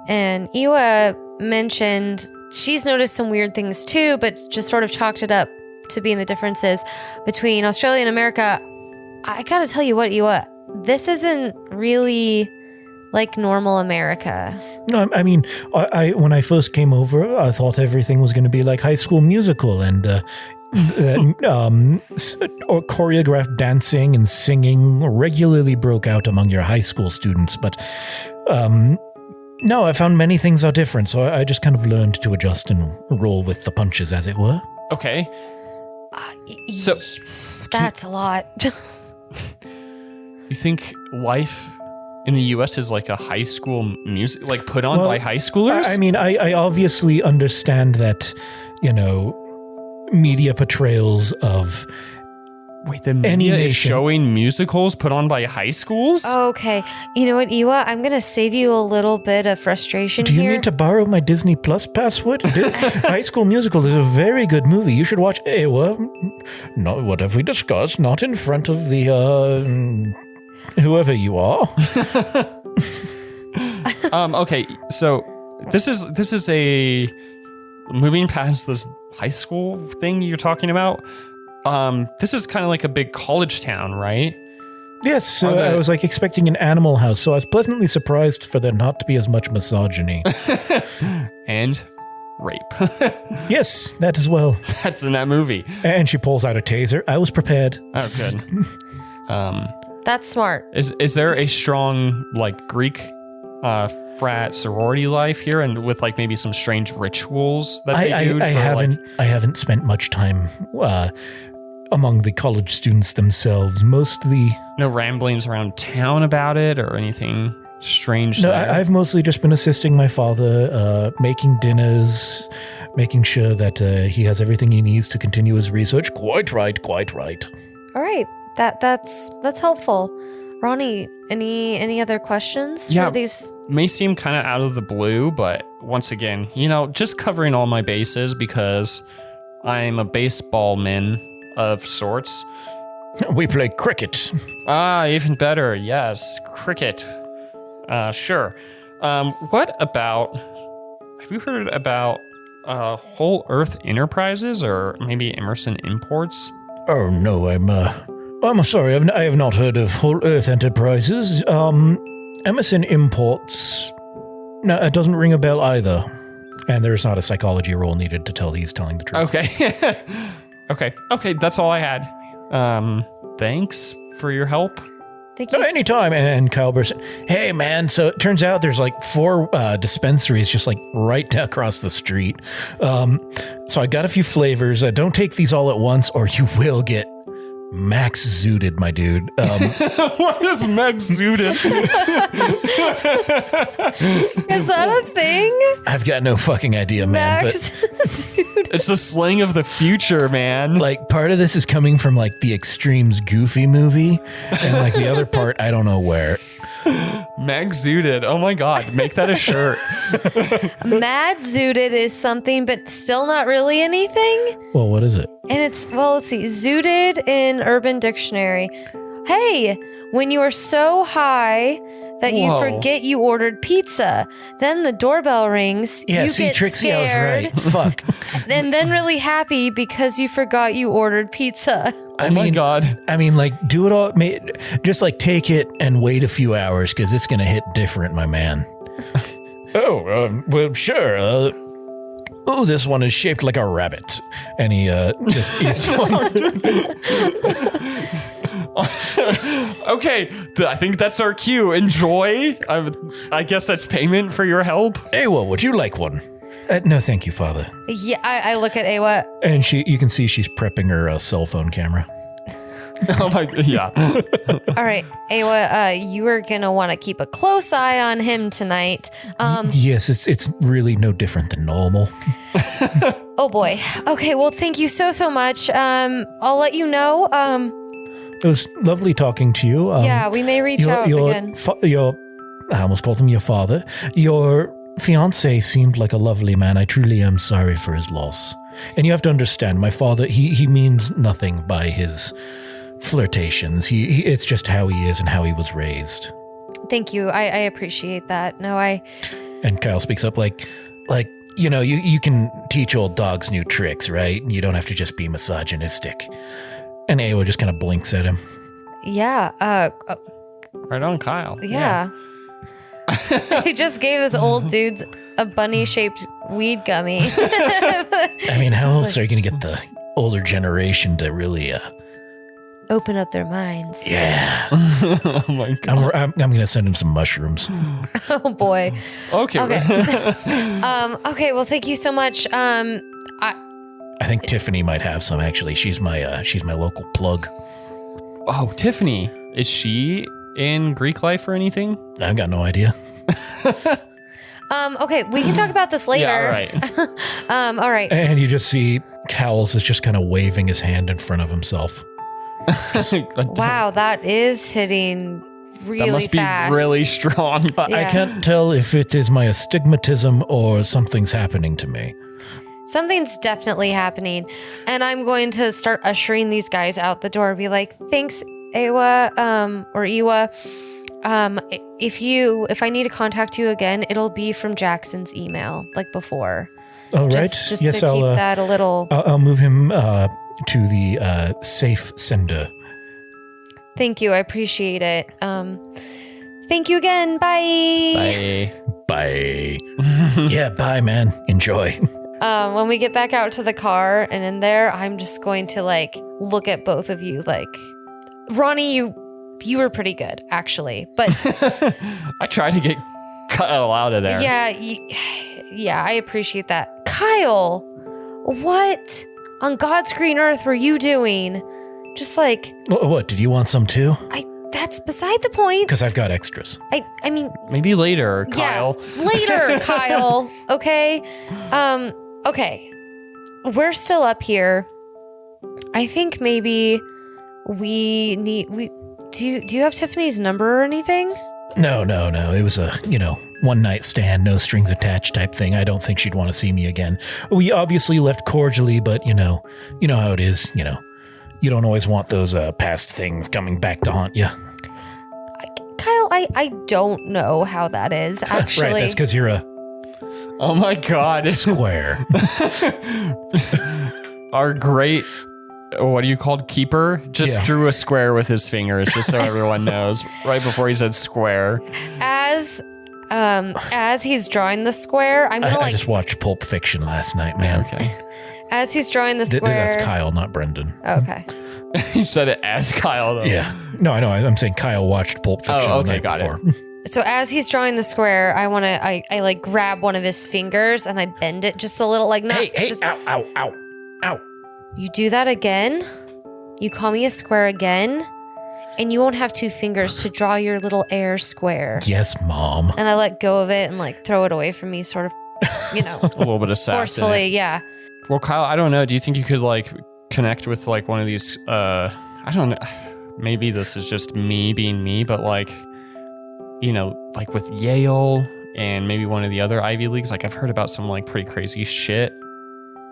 And Iwa mentioned she's noticed some weird things too, but just sort of chalked it up to being the differences between Australia and America. I gotta tell you what, Iwa, this isn't really like normal America. No, I mean, when I first came over, I thought everything was going to be like High School Musical and or choreographed dancing and singing regularly broke out among your high school students, but no, I found many things are different, so I just kind of learned to adjust and roll with the punches, as it were. Okay. So that's a lot. You think life in the U.S. is like a high school music, like put on by high schoolers? I mean, I obviously understand that, media portrayals of the media is showing musicals put on by high schools? Okay. You know what, Iwa? I'm going to save you a little bit of frustration here. Do you need to borrow my Disney Plus password? High School Musical is a very good movie. You should watch Ewa. No, what have we discussed? Not in front of the, whoever you are. Okay, so this is a... Moving past this high school thing you're talking about, this is kind of like a big college town, right? Yes, so I was like expecting an Animal House, so I was pleasantly surprised for there not to be as much misogyny. And rape. Yes, that as well. That's in that movie. And she pulls out a taser. I was prepared. Oh, good. That's smart. Is there a strong like Greek frat sorority life here, and with like maybe some strange rituals that they do? I haven't spent much time among the college students themselves. Mostly no ramblings around town about it or anything strange. No, I've mostly just been assisting my father, making dinners, making sure that he has everything he needs to continue his research. Quite right. All right. That's helpful. Ronnie, any other questions Yeah. for these? May seem kind of out of the blue, but once again, just covering all my bases because I'm a baseballman of sorts. We play cricket. Even better. Yes, cricket. Sure. What about? Have you heard about Whole Earth Enterprises or maybe Emerson Imports? Oh no, I'm sorry. I have not heard of Whole Earth Enterprises. Emerson Imports. No, it doesn't ring a bell either. And there's not a psychology roll needed to tell he's telling the truth. Okay. Okay. That's all I had. Thanks for your help. Thank you. No, anytime. And Kyle burst in, hey man, so it turns out there's like 4 dispensaries just like right across the street. So I got a few flavors. Don't take these all at once or you will get max zooted, my dude. What is max zooted? Is that a thing? I've got no fucking idea, man. Max It's the slang of the future, man. But like part of this is coming from like the Extremes Goofy movie, and like the other part, I don't know where. Mag zooted. Oh my god, make that a shirt. Mad zooted is something, but still not really anything. Well, what is it? And it's, let's see, zooted in Urban Dictionary. Hey, when you are so high that you Whoa. forget you ordered pizza, then the doorbell rings. Yeah, you see, get Trixie, scared, I was right. Fuck. and then really happy because you forgot you ordered pizza. Oh my god. I mean, like, do it all. Just like take it and wait a few hours because it's gonna hit different, my man. Well, sure. Oh, this one is shaped like a rabbit, and he just eats one. Okay, I think that's our cue. Enjoy. I guess that's payment for your help. Hey, well, would you like one? No, thank you, Father. Yeah, I look at Awa. And you can see she's prepping her cell phone camera. Oh my, yeah. All right, Awa, you are gonna want to keep a close eye on him tonight. Yes, it's really no different than normal. Oh boy. Okay, well, thank you so much. I'll let you know. It was lovely talking to you. Yeah, we may reach out again. I almost called him your father. Your fiance seemed like a lovely man. I truly am sorry for his loss. And you have to understand, my father, he means nothing by his flirtations. He it's just how he is and how he was raised. Thank you. I appreciate that. No, And Kyle speaks up like, you can teach old dogs new tricks, right? You don't have to just be misogynistic. And Awa just kind of blinks at him. yeah. Right on, Kyle. Yeah. He just gave this old dude a bunny-shaped weed gummy. I mean, how else are you going to get the older generation to really, Open up their minds. yeah. Oh my god. I'm going to send him some mushrooms. Oh boy. Okay. Okay, well, thank you so much. I think Tiffany might have some, actually. She's my local plug. Oh, Tiffany. Is she in Greek life or anything? I've got no idea. Okay, we can talk about this later. Yeah, all right. All right. And you just see Cowles is just kind of waving his hand in front of himself. Wow, that is hitting really That must fast. be really strong. I Yeah. can't tell if it is my astigmatism or something's happening to me. Something's definitely happening. And I'm going to start ushering these guys out the door. Be like, thanks, Awa, or Iwa. If I need to contact you again, it'll be from Jackson's email, like before. All right. Just Yes, to keep that a little. I'll move him to the safe sender. Thank you. I appreciate it. Thank you again. Bye. Bye. Bye. Yeah, bye, man. Enjoy. When we get back out to the car and in there, I'm just going to like look at both of you. Like, Ronnie, you were pretty good, actually. But I tried to get Kyle out of there. yeah, I appreciate that. Kyle, what on God's green earth were you doing? Just like, What? Did you want some too? that's beside the point. Because I've got extras. I mean, Maybe later, Kyle. yeah, later, Kyle. Okay. Okay. We're still up here. I think maybe Do you have Tiffany's number or anything? No. It was a, one night stand, no strings attached type thing. I don't think she'd want to see me again. We obviously left cordially, but you know how it is, You don't always want those past things coming back to haunt you. Kyle, I don't know how that is, actually. Right, that's because you're a Oh my God. square. Our great, what do you call it, keeper? Just drew a square with his fingers, just so everyone knows, right before he said square. As he's drawing the square, I'm gonna I just watched Pulp Fiction last night, man. Okay. As he's drawing the square. That's Kyle, not Brendan. Okay. You said it as Kyle, though. Yeah. No, I know. I'm saying Kyle watched Pulp Fiction the night before. So as he's drawing the square, I like grab one of his fingers and I bend it just a little, like not. Hey, just, ow. You do that again, you call me a square again, and you won't have two fingers to draw your little air square. Yes, Mom. And I let go of it and like throw it away from me, sort of, a little bit of sass forcefully, in it. yeah. Well, Kyle, I don't know. Do you think you could like connect with like one of these? I don't know. Maybe this is just me being me, but like, like with Yale and maybe one of the other Ivy Leagues. Like I've heard about some like pretty crazy shit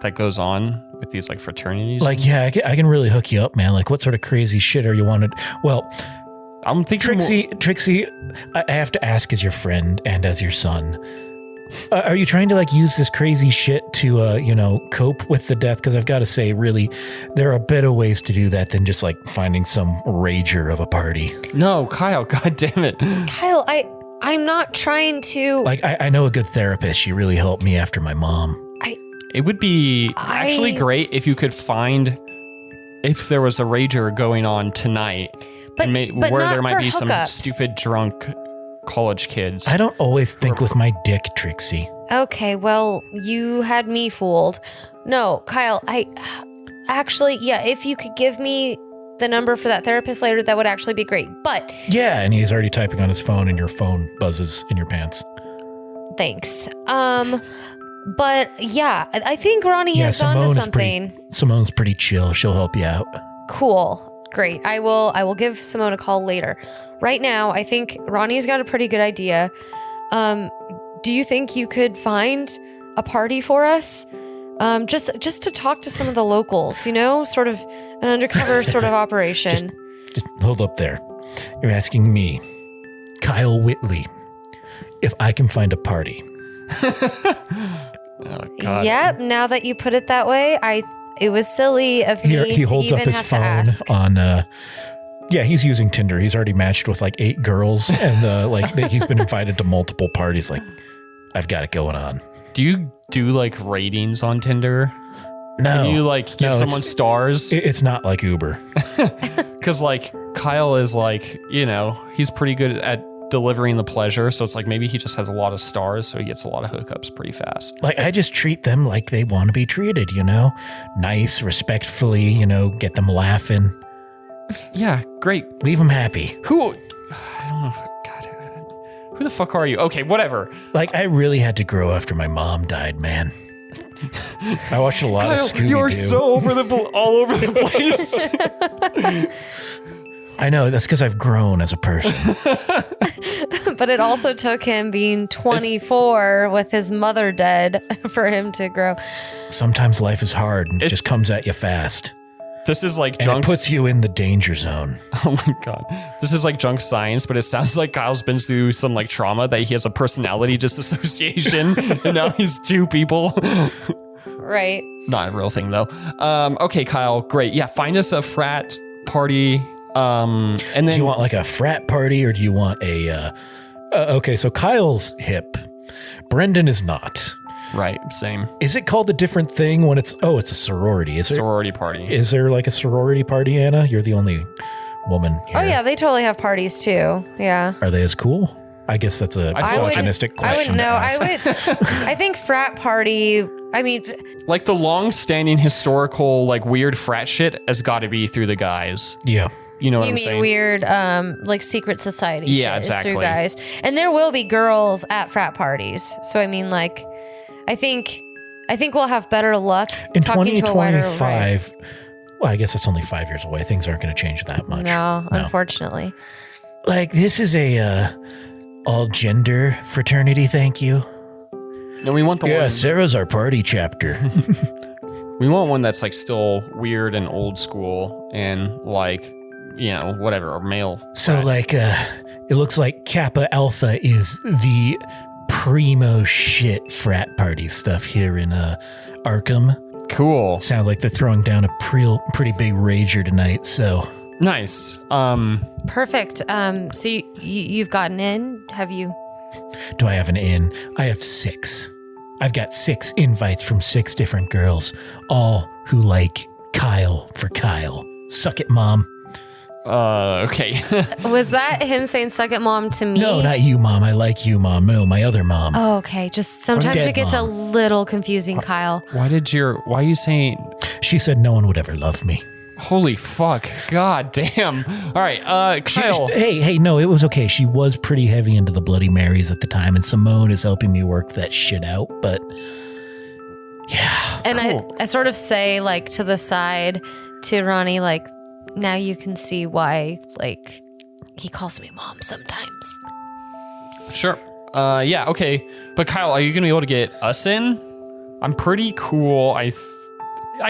that goes on with these like fraternities. Like, yeah, I can really hook you up, man. Like, what sort of crazy shit are you wanted? Well, I'm thinking Trixie, I have to ask as your friend and as your son. Are you trying to like use this crazy shit to, cope with the death? Because I've got to say, really, there are better ways to do that than just like finding some rager of a party. No, Kyle, God damn it. Kyle, I'm not trying to. Like, I know a good therapist. She really helped me after my mom. It would be actually great if you could find if there was a rager going on tonight, but where there might be some hookups. stupid drunk college kids. I don't always think with my dick, Trixie. Okay, well, you had me fooled. No, Kyle, if you could give me the number for that therapist later, that would actually be great. But yeah, and he's already typing on his phone, and your phone buzzes in your pants. Thanks. But yeah, I think Roni has gone to something. Simone's pretty chill. She'll help you out. Cool. Great. I will give Simone a call later. Right now, I think Roni's got a pretty good idea. Do you think you could find a party for us? Just to talk to some of the locals, sort of an undercover sort of operation. Just hold up there. You're asking me, Kyle Whitley, if I can find a party. Oh, God. Yep. Now that you put it that way, it was silly of me He holds to up even his have phone to ask. on. Yeah, he's using Tinder. He's already matched with like 8 girls, and he's been invited to multiple parties. Like, I've got it going on. Do you do like ratings on Tinder? No. Can you like give someone stars? It's not like Uber. Because like Kyle is like, he's pretty good at delivering the pleasure. So it's like maybe he just has a lot of stars, so he gets a lot of hookups pretty fast. Like, I just treat them like they want to be treated, nice, respectfully, get them laughing. Yeah, great. Leave them happy. I don't know if God, who the fuck are you? Okay, whatever. Like, I really had to grow after my mom died, man. I watched a lot of Scooby-Doo. You're so all over the place. I know, that's because I've grown as a person. But it also took him being 24 with his mother dead for him to grow. Sometimes life is hard and it just comes at you fast. This is like and junk. It puts you in the danger zone. Oh my God. This is like junk science, but it sounds like Kyle's been through some like trauma that he has a personality disassociation and now he's 2 people. Right. Not a real thing though. Okay, Kyle, great. Yeah, find us a frat party. And then do you want like a frat party or do you want a okay, so Kyle's hip. Brendan is not. Right, same. Is it called a different thing when it's a sorority? Sorority party. Is there like a sorority party, Anna? You're the only woman here. Oh yeah, they totally have parties too. Yeah. Are they as cool? I guess that's a misogynistic question. I would I think frat party, I mean, like the long-standing historical like weird frat shit has got to be through the guys. Yeah. You know what I'm saying? You mean weird, like secret society yeah, shit exactly. is through guys. And there will be girls at frat parties. So, I mean, like, I think we'll have better luck in talking to a wider 2025. Well, I guess it's only 5 years away. Things aren't going to change that much. No, unfortunately. Like, this is a all-gender fraternity, thank you. No, we want the one. Sarah's our party chapter. We want one that's like still weird and old school and like, you know, whatever, or male. So, frat. like, it looks like Kappa Alpha is the primo shit frat party stuff here in Arkham. Cool. Sounds like they're throwing down a pretty big rager tonight, so... Nice. Perfect. So you've gotten in? Have you? Do I have an in? I have 6. I've got 6 invites from 6 different girls, all who like Kyle for Kyle. Suck it, Mom. Okay. Was that him saying "suck it, Mom" to me? No, not you, Mom. I like you, Mom. No, my other mom. Oh, okay. Just sometimes Dead it gets mom. a little confusing, Kyle. Why are you saying, She said no one would ever love me. holy fuck, god damn. All right, Kyle. Hey, no, it was okay. She was pretty heavy into the Bloody Marys at the time, and Simone is helping me work that shit out, but yeah. And Cool. I sort of say, like, to the side to Ronnie, like, now you can see why, like, he calls me Mom sometimes. Sure. Yeah, okay. But Kyle, are you going to be able to get us in? I'm pretty cool. I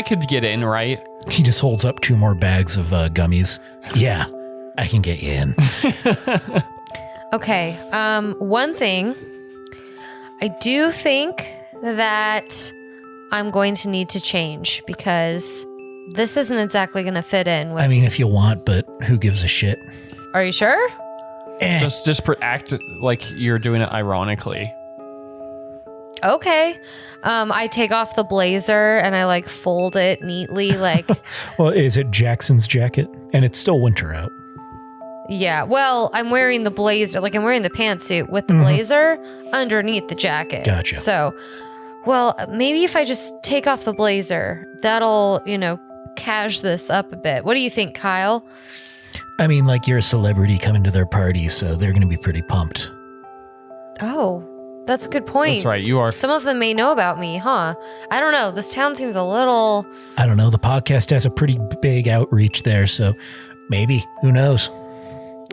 could get in, right? He just holds up 2 more bags of gummies. Yeah, I can get you in. Okay. One thing, I do think that I'm going to need to change because this isn't exactly going to fit in with. I mean, if you want, but who gives a shit? Are you sure? Just act like you're doing it ironically. Okay. I take off the blazer and I like fold it neatly, like. Well, is it Jackson's jacket? And it's still winter out. Yeah. Well, I'm wearing the blazer, like I'm wearing the pantsuit with the blazer underneath the jacket. Gotcha. So, well, maybe if I just take off the blazer, that'll, cash this up a bit. What do you think, Kyle? I mean, like, you're a celebrity coming to their party, so they're going to be pretty pumped. Oh, that's a good point. That's right. You are. Some of them may know about me, huh? I don't know. This town seems a little. I don't know. The podcast has a pretty big outreach there, so maybe. Who knows?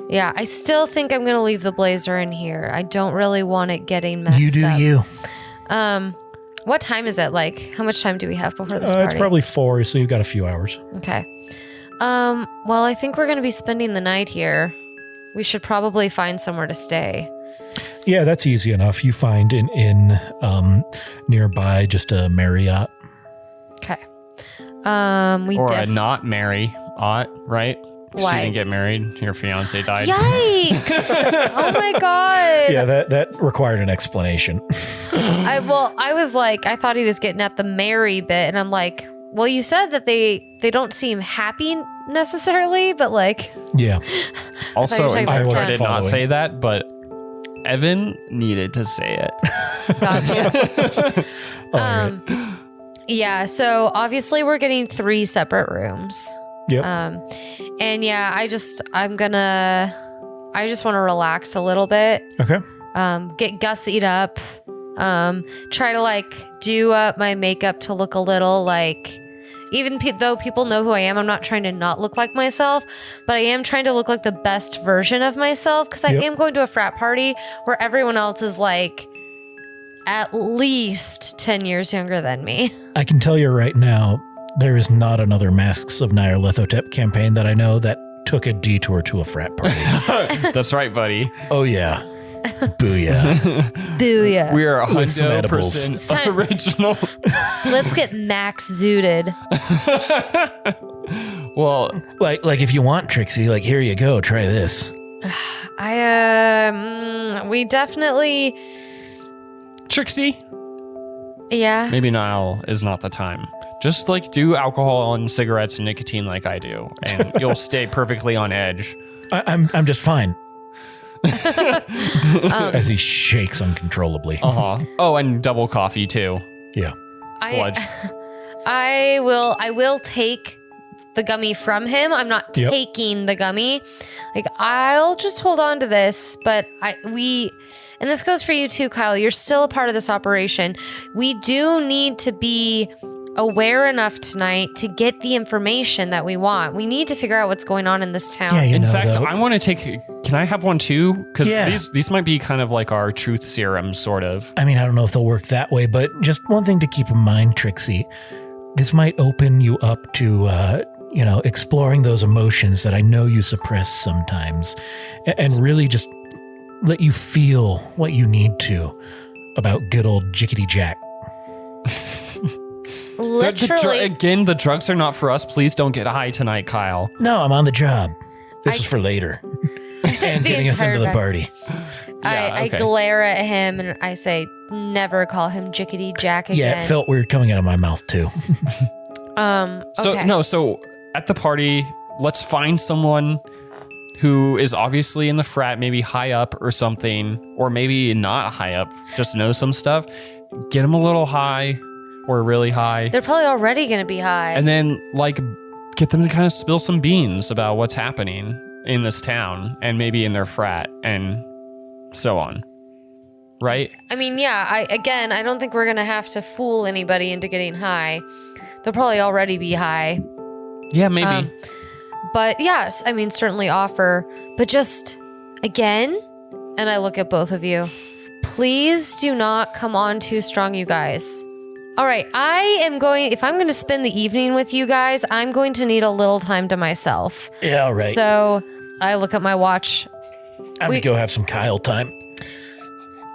Yeah, I still think I'm going to leave the blazer in here. I don't really want it getting messed up. You do you. What time is it? Like, how much time do we have before this party? It's probably 4, so you've got a few hours. Okay. Well, I think we're going to be spending the night here. We should probably find somewhere to stay. Yeah, that's easy enough. You find an inn nearby, just a Marriott. Okay. Or a not Mary Ott, right? Why? She didn't get married. Your fiance died. Yikes! Oh my god. Yeah, that required an explanation. I was like, I thought he was getting at the Mary bit, and I'm like, well, you said that they don't seem happy necessarily, but like. Yeah. Also, I I did not following. say that, but Evan needed to say it. Gotcha. All right. Yeah, so obviously we're getting 3 separate rooms. Yep. And yeah, I just want to relax a little bit. Okay. Get gussied up. Try to like do up my makeup to look a little like, even though people know who I am, I'm not trying to not look like myself, but I am trying to look like the best version of myself because I Yep. am going to a frat party where everyone else is like at least 10 years younger than me. I can tell you right now, there is not another Masks of Nyarlathotep campaign that I know that took a detour to a frat party. That's right, buddy. Oh, yeah. Booyah. Booyah. We are With some edibles. 100% original. Let's get max zooted. Well, like if you want, Trixie, like, here you go. Try this. We definitely, Trixie, yeah. maybe now is not the time. Just like do alcohol and cigarettes and nicotine like I do, and you'll stay perfectly on edge. I'm just fine. As he shakes uncontrollably. Oh, and double coffee too. Yeah. Sludge. I will take the gummy from him. I'm not Yep. taking the gummy. Like, I'll just hold on to this, but and this goes for you too, Kyle. You're still a part of this operation. We do need to be aware enough tonight to get the information that we want. We need to figure out what's going on in this town. Yeah, In fact, I want to take. Can I have one too? Because Yeah. these might be kind of like our truth serum, sort of. I mean, I don't know if they'll work that way, but just one thing to keep in mind, Trixie. This might open you up to, exploring those emotions that I know you suppress sometimes, and really just let you feel what you need to about good old Jickety Jack. Literally. Again, the drugs are not for us. Please don't get high tonight, Kyle. No, I'm on the job. This is for later. And The getting us into the entire party. I glare at him and I say, never call him Jickety Jack again. Yeah, it felt weird coming out of my mouth too. Okay. So at the party, let's find someone who is obviously in the frat, maybe high up or something, or maybe not high up, just knows some stuff. Get them a little high or really high. They're probably already going to be high. And then get them to kind of spill some beans about what's happening in this town and maybe in their frat and so on. Right? I mean, yeah, I don't think we're going to have to fool anybody into getting high. They'll probably already be high. Yeah, maybe. But yes, I mean, certainly offer. But just, again, and I look at both of you, please do not come on too strong, you guys. All right, if I'm going to spend the evening with you guys, I'm going to need a little time to myself. Yeah, all right. So I look at my watch. I'm going to go have some Kyle time.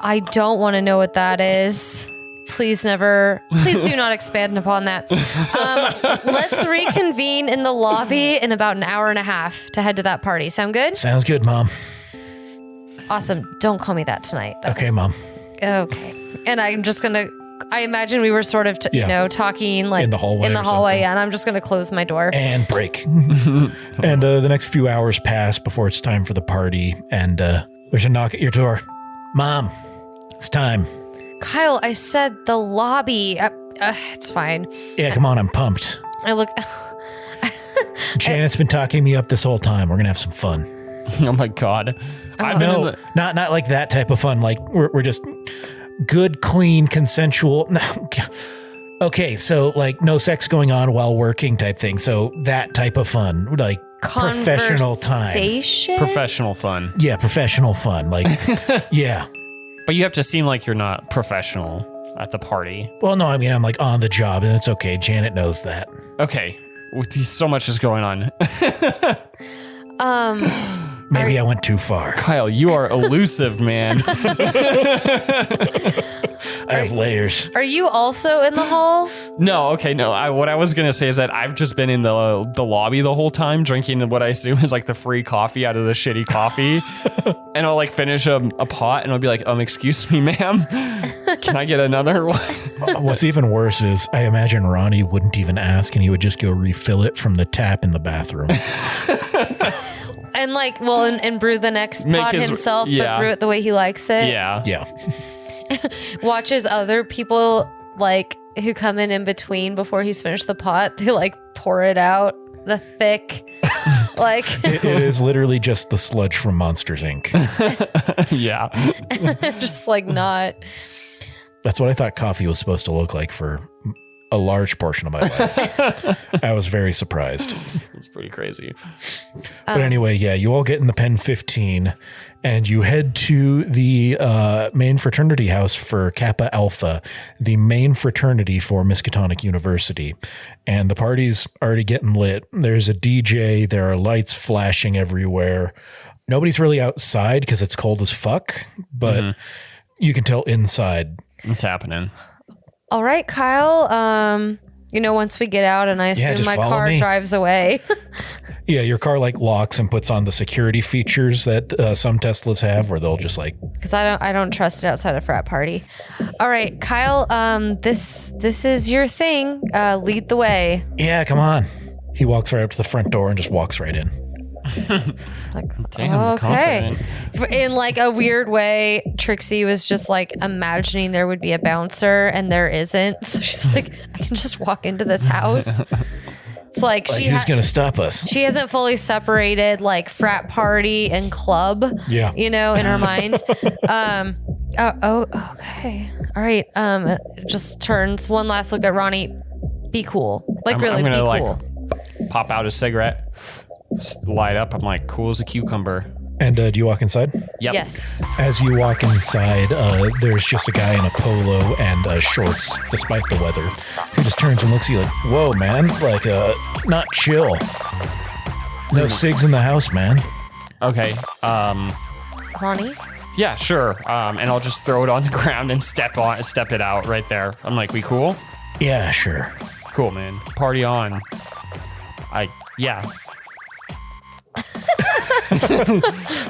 I don't want to know what that is. Please do not expand upon that. Let's reconvene in the lobby in about an hour and a half to head to that party. Sound good? Sounds good, Mom. Awesome. Don't call me that tonight, though. Okay, Mom. Okay. And I'm just going to, I imagine we were sort of, talking like In the hallway or something. yeah, and I'm just going to close my door. And break. And the next few hours pass before it's time for the party. And there's a knock at your door. Mom, it's time. Kyle, I said the lobby. It's fine. Yeah, come on, I'm pumped. I look. Janet's been talking me up this whole time. We're going to have some fun. Oh my God. No, not like that type of fun. Like we're just good, clean, consensual. No. Okay, so like no sex going on while working type thing. So that type of fun, like professional time. Professional fun. Yeah, professional fun. Like, yeah. But you have to seem like you're not professional at the party. Well, no, I mean, I'm like on the job and it's okay. Janet knows that. Okay. So much is going on. Maybe I went too far. Kyle, you are elusive, man. I have layers. Are you also in the hall? No. What I was going to say is that I've just been in the lobby the whole time drinking what I assume is like the free coffee out of the shitty coffee. And I'll like finish a pot and I'll be like, excuse me, ma'am. Can I get another one? What's even worse is I imagine Ronnie wouldn't even ask and he would just go refill it from the tap in the bathroom. And and brew the next pot himself, but brew it the way he likes it. Yeah. Yeah. Watches other people who come in between before he's finished the pot. They pour it out, the thick, It is literally just the sludge from Monsters, Inc. Yeah. just not. That's what I thought coffee was supposed to look like for a large portion of my life. I was very surprised. It's pretty crazy. But anyway, yeah, you all get in the Pen 15 and you head to the main fraternity house for Kappa Alpha, the main fraternity for Miskatonic University. And the party's already getting lit. There's a DJ. There are lights flashing everywhere. Nobody's really outside because it's cold as fuck, but you can tell inside. It's happening. All right, Kyle. Once we get out and I assume my car drives away. Yeah, your car locks and puts on the security features that some Teslas have where they'll just because I don't trust it outside a frat party. All right, Kyle, this is your thing. Lead the way. Yeah, come on. He walks right up to the front door and just walks right in. Damn, okay. confident. In a weird way, Trixie was just imagining there would be a bouncer and there isn't. So she's I can just walk into this house. It's who's going to stop us? She hasn't fully separated frat party and club. Yeah. In her mind. Okay. All right. Just turns one last look at Ronnie. be cool. Like I'm really gonna, be like, cool. Pop out a cigarette, light up. I'm like, cool as a cucumber. And do you walk inside? Yep. Yes. As you walk inside, there's just a guy in a polo and shorts, despite the weather, who just turns and looks at you like, whoa, man, like, not chill. No cigs in the house, man. Okay. Ronnie? Yeah, sure. And I'll just throw it on the ground and step it out right there. I'm like, we cool? Yeah, sure. Cool, man. Party on. Yeah.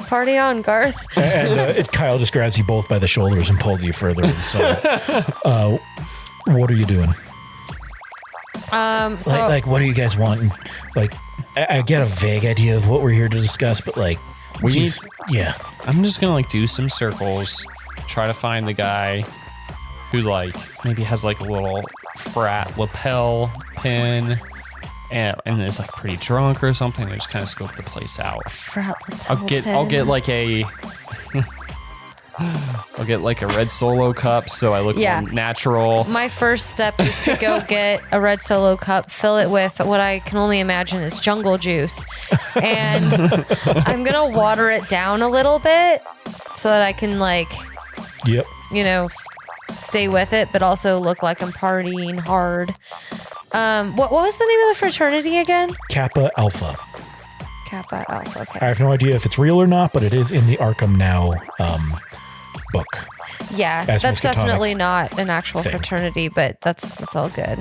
Party on, Garth. And Kyle just grabs you both by the shoulders and pulls you further inside. What are you doing? So Like, what do you guys want? And, like, I get a vague idea of what we're here to discuss, but like, yeah. I'm just gonna like do some circles, try to find the guy who like maybe has like a little frat lapel pin and is like pretty drunk or something. I just kind of scope the place out. frat I'll get like a I'll get like a red Solo cup so I look more natural. My first step is to go get a red Solo cup, fill it with what I can only imagine is jungle juice. And I'm going to water it down a little bit so that I can like, Yep. you know, stay with it, but also look like I'm partying hard. What was the name of the fraternity again? Kappa Alpha. Kappa Alpha. I Okay. have no idea if it's real or not, but it is in the Arkham Now book. Yeah, As that's Mr. definitely Tonic's not an actual thing. fraternity, but that's all good.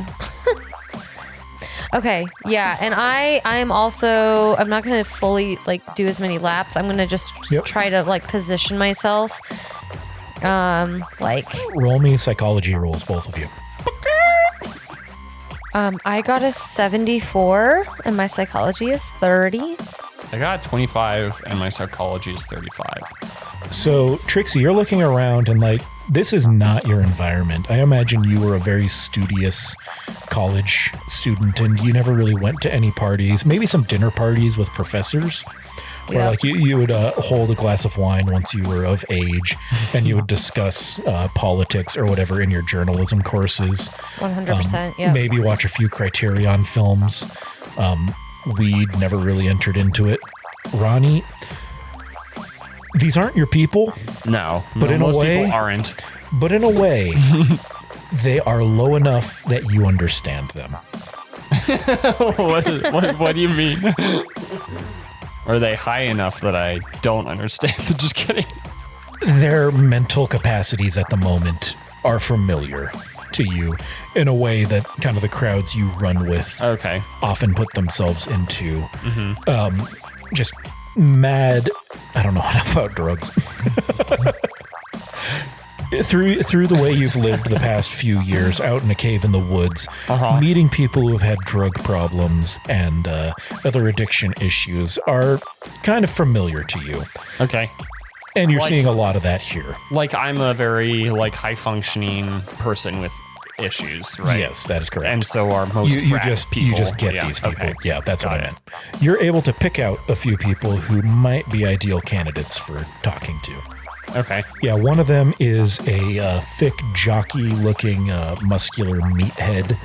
Okay, yeah, and I'm also I'm not gonna fully like do as many laps. I'm gonna just try to like position myself. Like Roll me psychology rolls, both of you. I got a 74 and my psychology is 30. I got 25 and my psychology is 35. So, Trixie, you're looking around and like, this is not your environment. I imagine you were a very studious college student and you never really went to any parties, maybe some dinner parties with professors. Where like you would hold a glass of wine once you were of age and you would discuss politics or whatever in your journalism courses. 100%, yeah. Maybe watch a few Criterion films. Weed, never really entered into it. Ronnie, these aren't your people. No, But in a most way- people aren't. But in a way, they are low enough that you understand them. What do you mean? Are they high enough that I don't understand? Just kidding. Their mental capacities at the moment are familiar to you in a way that kind of the crowds you run with Okay. often put themselves into. Just mad, I don't know enough about drugs. Through the way you've lived the past few years out in a cave in the woods, meeting people who have had drug problems and other addiction issues are kind of familiar to you. Okay. And you're Like- seeing a lot of that here. Like I'm a very like high functioning person with issues, right? Yes, that is correct. And so are most you frat just people. you just get Yeah, these people. okay. Yeah, that's what Got I it. meant. You're able to pick out a few people who might be ideal candidates for talking to. Okay. Yeah, one of them is a thick, jockey-looking, muscular meathead.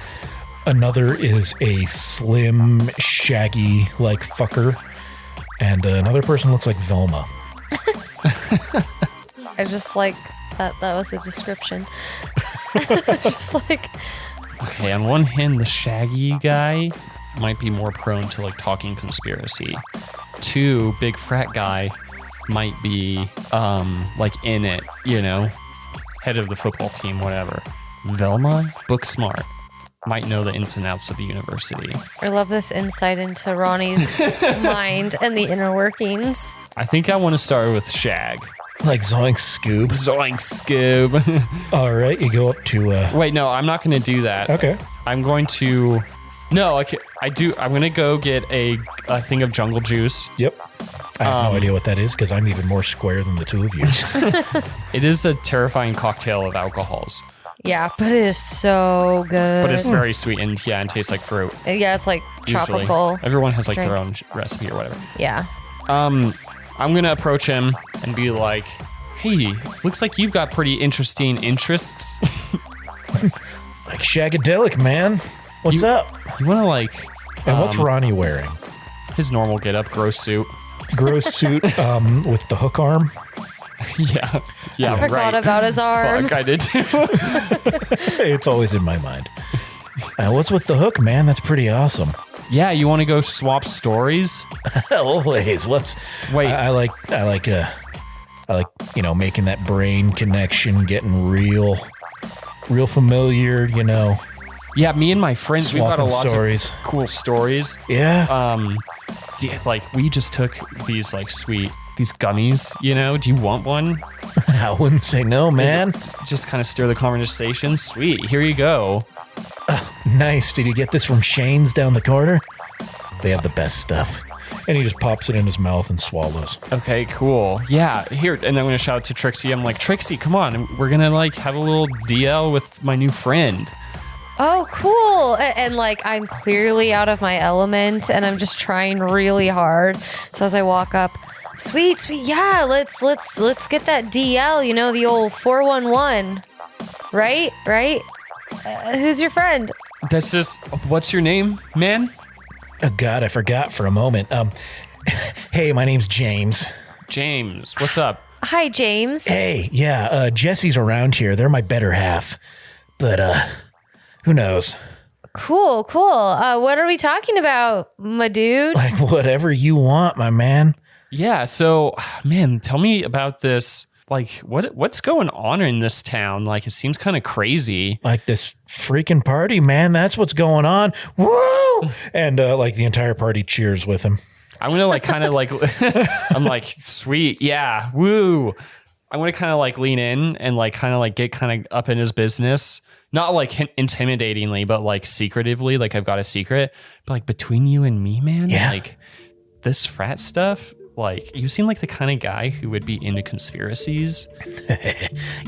Another is a slim, shaggy-like fucker. And another person looks like Velma. I just like that was the description. Just like Okay. On one hand, the shaggy guy might be more prone to like talking conspiracy. Two, big frat guy might be like in it, you know, head of the football team, whatever. Velma, book smart, might know the ins and outs of the university. I love this insight into Ronnie's mind and the inner workings. I think I want to start with Shag. Like Zoink Scoob. Zoink Scoob. All right, you go up to... Wait, no, I'm not going to do that. Okay. I'm going to... No, I'm going to go get a thing of jungle juice. Yep. I have no idea what that is because I'm even more square than the two of you. It is a terrifying cocktail of alcohols, Yeah, but it is so good. but it's very sweet and and tastes like fruit. Yeah, it's like Usually. tropical. Everyone has like drink. their own recipe or whatever. Yeah. I'm going to approach him and be like, hey, looks like you've got pretty interesting interests. Like shagadelic, man. What's up? You want to like... And what's Ronnie wearing? His normal getup, gross suit. Gross suit with the hook arm. Yeah. Yeah, I forgot about his arm. Fuck, I did too. It's always in my mind. What's with the hook, man? That's pretty awesome. Yeah, you want to go swap stories? Always. Wait. I like making that brain connection, getting real familiar. Yeah, me and my friends, we've got a lot stories. of cool stories. Yeah. Like we just took these like these gummies. Do you want one? I wouldn't say no, man. Just kind of stir the conversation. Sweet, here you go. Nice. Did you get this from Shane's down the corner? They have the best stuff. And he just pops it in his mouth and swallows. Okay, cool. Yeah, here. And then I'm going to shout out to Trixie. I'm like, Trixie, come on. We're going to like have a little DL with my new friend. Oh, cool. And like, I'm clearly out of my element and I'm just trying really hard. So as I walk up, sweet. Yeah, let's get that DL, the old 411. Right? Who's your friend? That's just, what's your name, man? Oh, God, I forgot for a moment. Hey, my name's James. James, what's up? Hi, James. Hey, yeah, Jesse's around here. They're my better half. But, who knows? Cool. What are we talking about, my dude? Like, whatever you want, my man. Yeah, so, man, tell me about this. Like, what's going on in this town? Like, it seems kind of crazy. Like this freaking party, man. That's what's going on. Woo! And like the entire party cheers with him. I'm gonna like kind of like I'm like, sweet, yeah, woo. I'm gonna kind of like lean in and like kind of like get kind of up in his business. Not like intimidatingly, but like secretively, like I've got a secret. But like between you and me, man, yeah. Like this frat stuff. Like, you seem like the kind of guy who would be into conspiracies.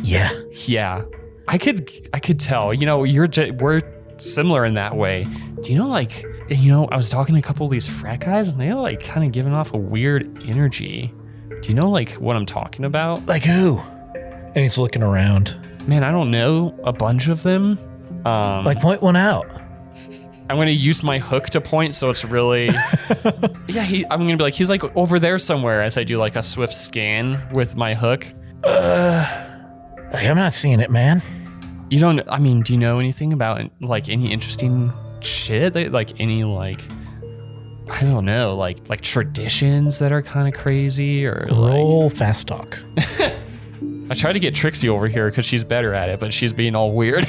Yeah. Yeah. I could tell, we're similar in that way. Do you know, like, I was talking to a couple of these frat guys and they're like kind of giving off a weird energy. Do you know like what I'm talking about? Like who? And he's looking around. Man, I don't know. A bunch of them. Like point one out. I'm going to use my hook to point, so it's really... Yeah, I'm going to be like, he's like over there somewhere as I do like a swift scan with my hook. I'm not seeing it, man. Do you know anything about like any interesting shit? Like any like, I don't know, like traditions that are kind of crazy or Roll fast talk. I tried to get Trixie over here because she's better at it, but she's being all weird.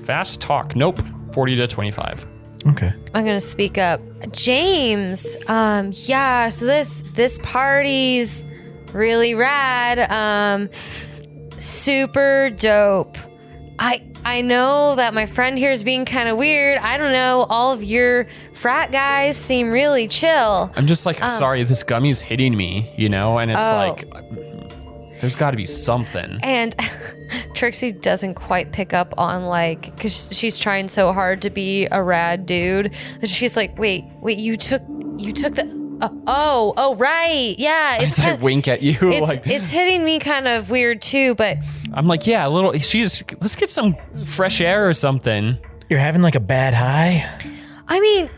Fast talk. Nope. 40 to 25. Okay. I'm gonna speak up. James, yeah, so this party's really rad. Super dope. I know that my friend here is being kind of weird. I don't know. All of your frat guys seem really chill. I'm just like, sorry, this gummy's hitting me, and it's like, there's got to be something. And Trixie doesn't quite pick up on like, because she's trying so hard to be a rad dude. She's like, wait, you took the. Oh, right, yeah. It's I wink at you. It's hitting me kind of weird too, but I'm like, yeah, a little. Let's get some fresh air or something. You're having like a bad high. I mean,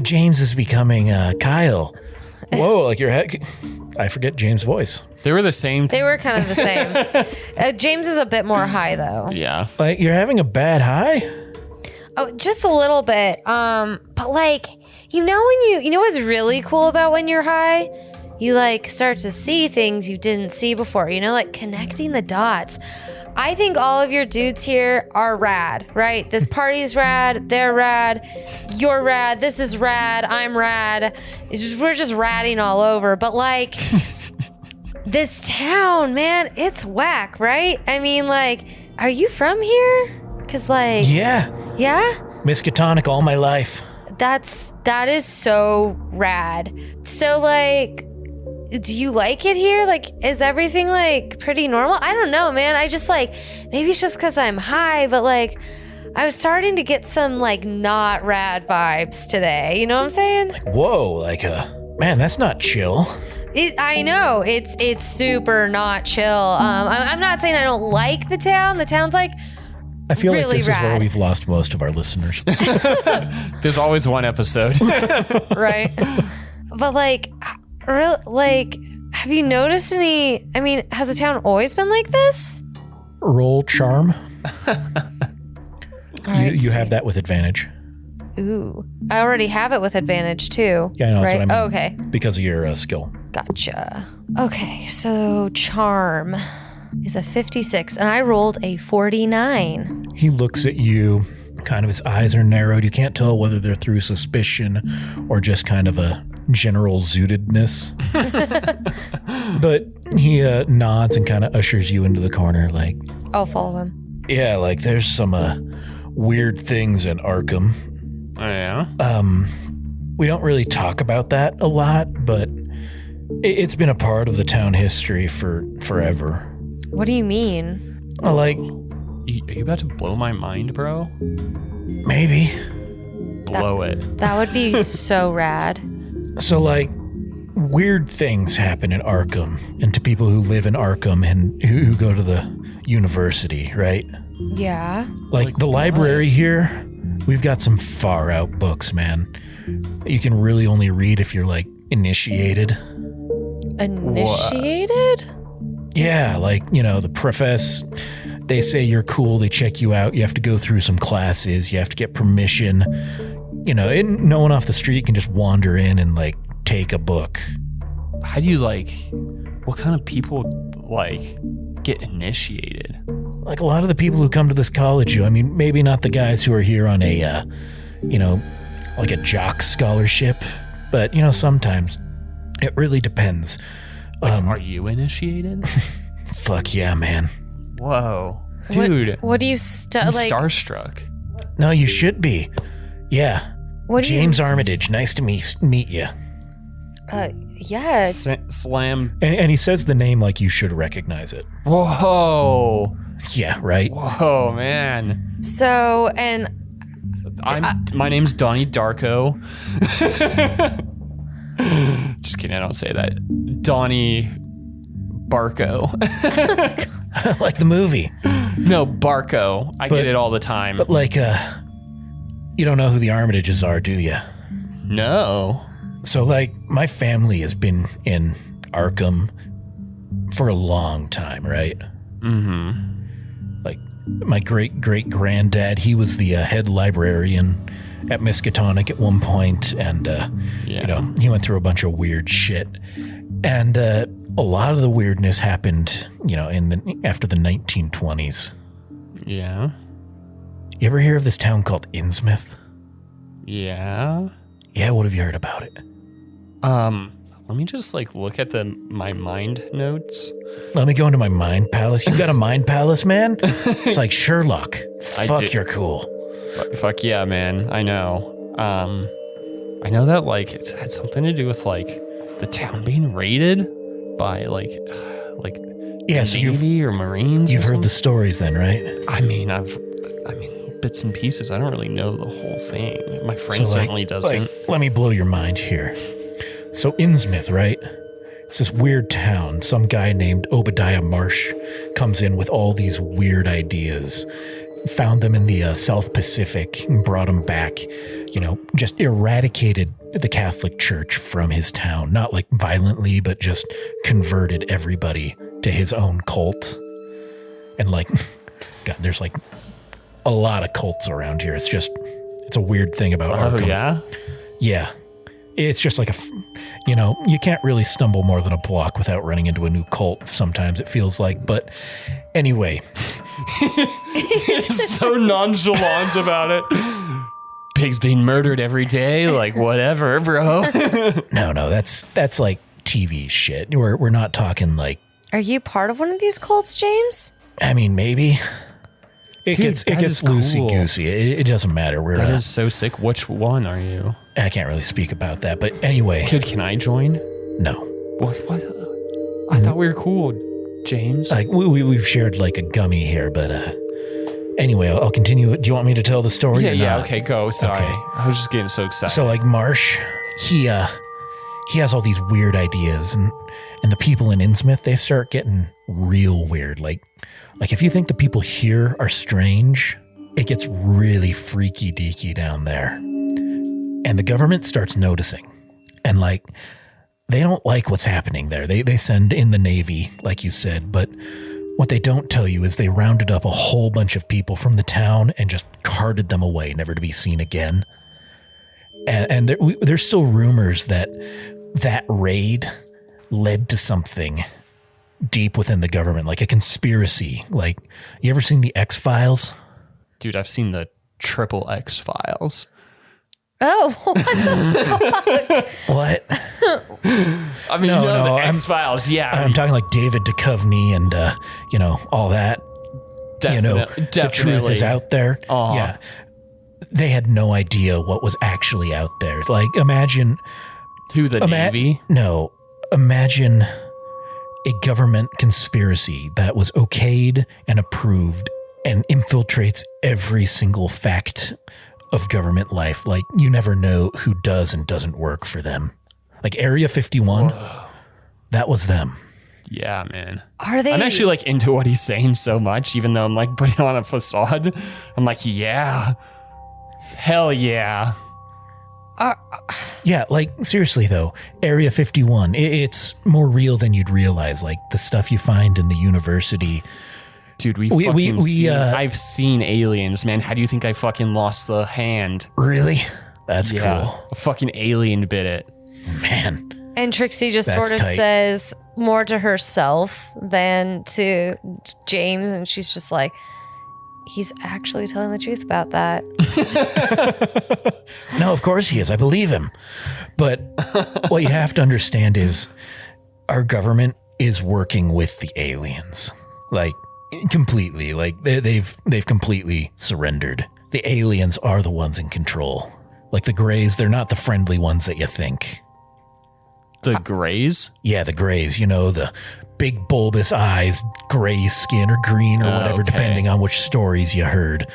James is becoming Kyle. Whoa, like your head. I forget James' voice. They were the same. They were kind of the same. James is a bit more high though. Yeah. Like you're having a bad high? Oh, just a little bit. But like, when you know what's really cool about when you're high? You like start to see things you didn't see before, like connecting the dots. I think all of your dudes here are rad, right? This party's rad, they're rad, you're rad, this is rad, I'm rad. We're just ratting all over. But like, this town, man, it's whack, right? I mean, like, are you from here? Cause like, yeah, Miskatonic all my life. That is so rad. So like, do you like it here? Like, is everything like pretty normal? I don't know, man. I just like, maybe it's just because I'm high, but like, I was starting to get some like not rad vibes today. You know what I'm saying? Like, whoa, like, man, that's not chill. I know it's super not chill. I'm not saying I don't like the town. The town's like I feel like really this is where rad. we've lost most of our listeners. There's always one episode. Right. But like, have you noticed any? I mean, has the town always been like this? Roll charm. All right, You have sweet. that with advantage. Ooh, I already have it with advantage too. Yeah, I know, that's right? what I mean. Oh, okay, Because of your skill. gotcha. Okay, so charm is a 56, and I rolled a 49. He looks at you, kind of his eyes are narrowed. You can't tell whether they're through suspicion or just kind of a general zootedness. But he nods and kind of ushers you into the corner like, I'll follow him. yeah, like there's some weird things in Arkham. Oh, yeah? We don't really talk about that a lot, but it's been a part of the town history for forever. What do you mean? Like, Are you about to blow my mind, bro? maybe. Blow it. That would be so rad. So, like, weird things happen in Arkham and to people who live in Arkham and who go to the university, right? Yeah. Like the what? library here, we've got some far out books, man. You can really only read if you're, like, initiated. Initiated? Yeah, like, you know, the profess, they say you're cool, they check you out, you have to go through some classes, you have to get permission. You know, and no one off the street can just wander in and, like, take a book. How do you, like, what kind of people, like, get initiated? Like, a lot of the people who come to this college, I mean, maybe not the guys who are here on a, you know, like a jock scholarship, but, you know, sometimes it really depends. Are you initiated? Fuck yeah, man. Whoa. Dude. What do you I'm like? starstruck. No, you should be. Yeah. What do James you, Armitage, nice to meet you. Yes. Slam. And he says the name like you should recognize it. Whoa. Yeah, right? Whoa, man. So, and My name's Donnie Darko. Just kidding, I don't say that. Donnie Barco. Like the movie. No, Barco. I get it all the time. But like, you don't know who the Armitages are, do you? No. So like, my family has been in Arkham for a long time, right? Mm-hmm. Like, my great-great-granddad, he was the head librarian at Miskatonic at one point, and, you know, he went through a bunch of weird shit. And a lot of the weirdness happened, you know, after the 1920s. Yeah. You ever hear of this town called Innsmouth? Yeah. Yeah, what have you heard about it? Let me just like look at my mind notes. Let me go into my mind palace. You got a mind palace, man? It's like Sherlock. Fuck, you're cool. Fuck yeah, man. I know. I know that like it had something to do with like the town being raided by like Yeah, so Navy or Marines. You've heard the stories then, right? I mean, bits and pieces. I don't really know the whole thing. My friend So, like- certainly doesn't. Like, let me blow your mind here. So Innsmouth, right? It's this weird town. Some guy named Obadiah Marsh comes in with all these weird ideas. Found them in the South Pacific and brought them back. You know, just eradicated the Catholic Church from his town. Not like violently, but just converted everybody to his own cult. And like, God, there's like a lot of cults around here. It's a weird thing about Arkham. Oh yeah? Yeah. It's just like you know, you can't really stumble more than a block without running into a new cult sometimes, it feels like. But anyway. He's so nonchalant about it. Pigs being murdered every day, like whatever, bro. No, that's like TV shit. We're not talking like. Are you part of one of these cults, James? I mean, maybe. It Dude, gets that is loosey cool. goosey. It doesn't matter. That is so sick. Which one are you? I can't really speak about that, but anyway. Kid, can I join? No. What? I thought we were cool, James. Like we've shared like a gummy here, but anyway, I'll continue. Do you want me to tell the story? yeah, or yeah. not? Okay, go. Sorry, Okay. I was just getting so excited. So like Marsh, he he has all these weird ideas, and the people in Innsmouth, they start getting real weird. Like if you think the people here are strange, it gets really freaky deaky down there. And the government starts noticing. And like, they don't like what's happening there. They send in the Navy, like you said, but what they don't tell you is they rounded up a whole bunch of people from the town and just carted them away, never to be seen again. And there's still rumors that raid led to something deep within the government, like a conspiracy. Like, you ever seen the X-Files? Dude, I've seen the triple X-Files. Oh, what the fuck? What? I mean, No, the I'm- X-Files, yeah. I'm talking like David Duchovny and, all that. Definitely. The truth is out there. Uh-huh. Yeah. They had no idea what was actually out there. Like, imagine... Who, the Navy? No. Imagine a government conspiracy that was okayed and approved and infiltrates every single fact of government life. Like, you never know who does and doesn't work for them. Like Area 51, that was them. Yeah, man. Are they? I'm actually like into what he's saying so much, even though I'm like putting on a facade. I'm like, yeah. Hell yeah. Yeah, like, seriously though, Area 51, it's more real than you'd realize. Like, the stuff you find in the university. Dude, I've seen aliens, man. How do you think I fucking lost the hand? Really? That's cool. A fucking alien bit it. Man. And Trixie just That's sort of tight. says more to herself than to James, and she's just like, he's actually telling the truth about that. No, of course he is. I believe him. But what you have to understand is our government is working with the aliens. Like, completely. Like, they've completely surrendered. The aliens are the ones in control. Like, the Greys, they're not the friendly ones that you think. The Greys? Yeah, the Greys, the big bulbous eyes, gray skin or green or whatever, Okay. depending on which stories you heard.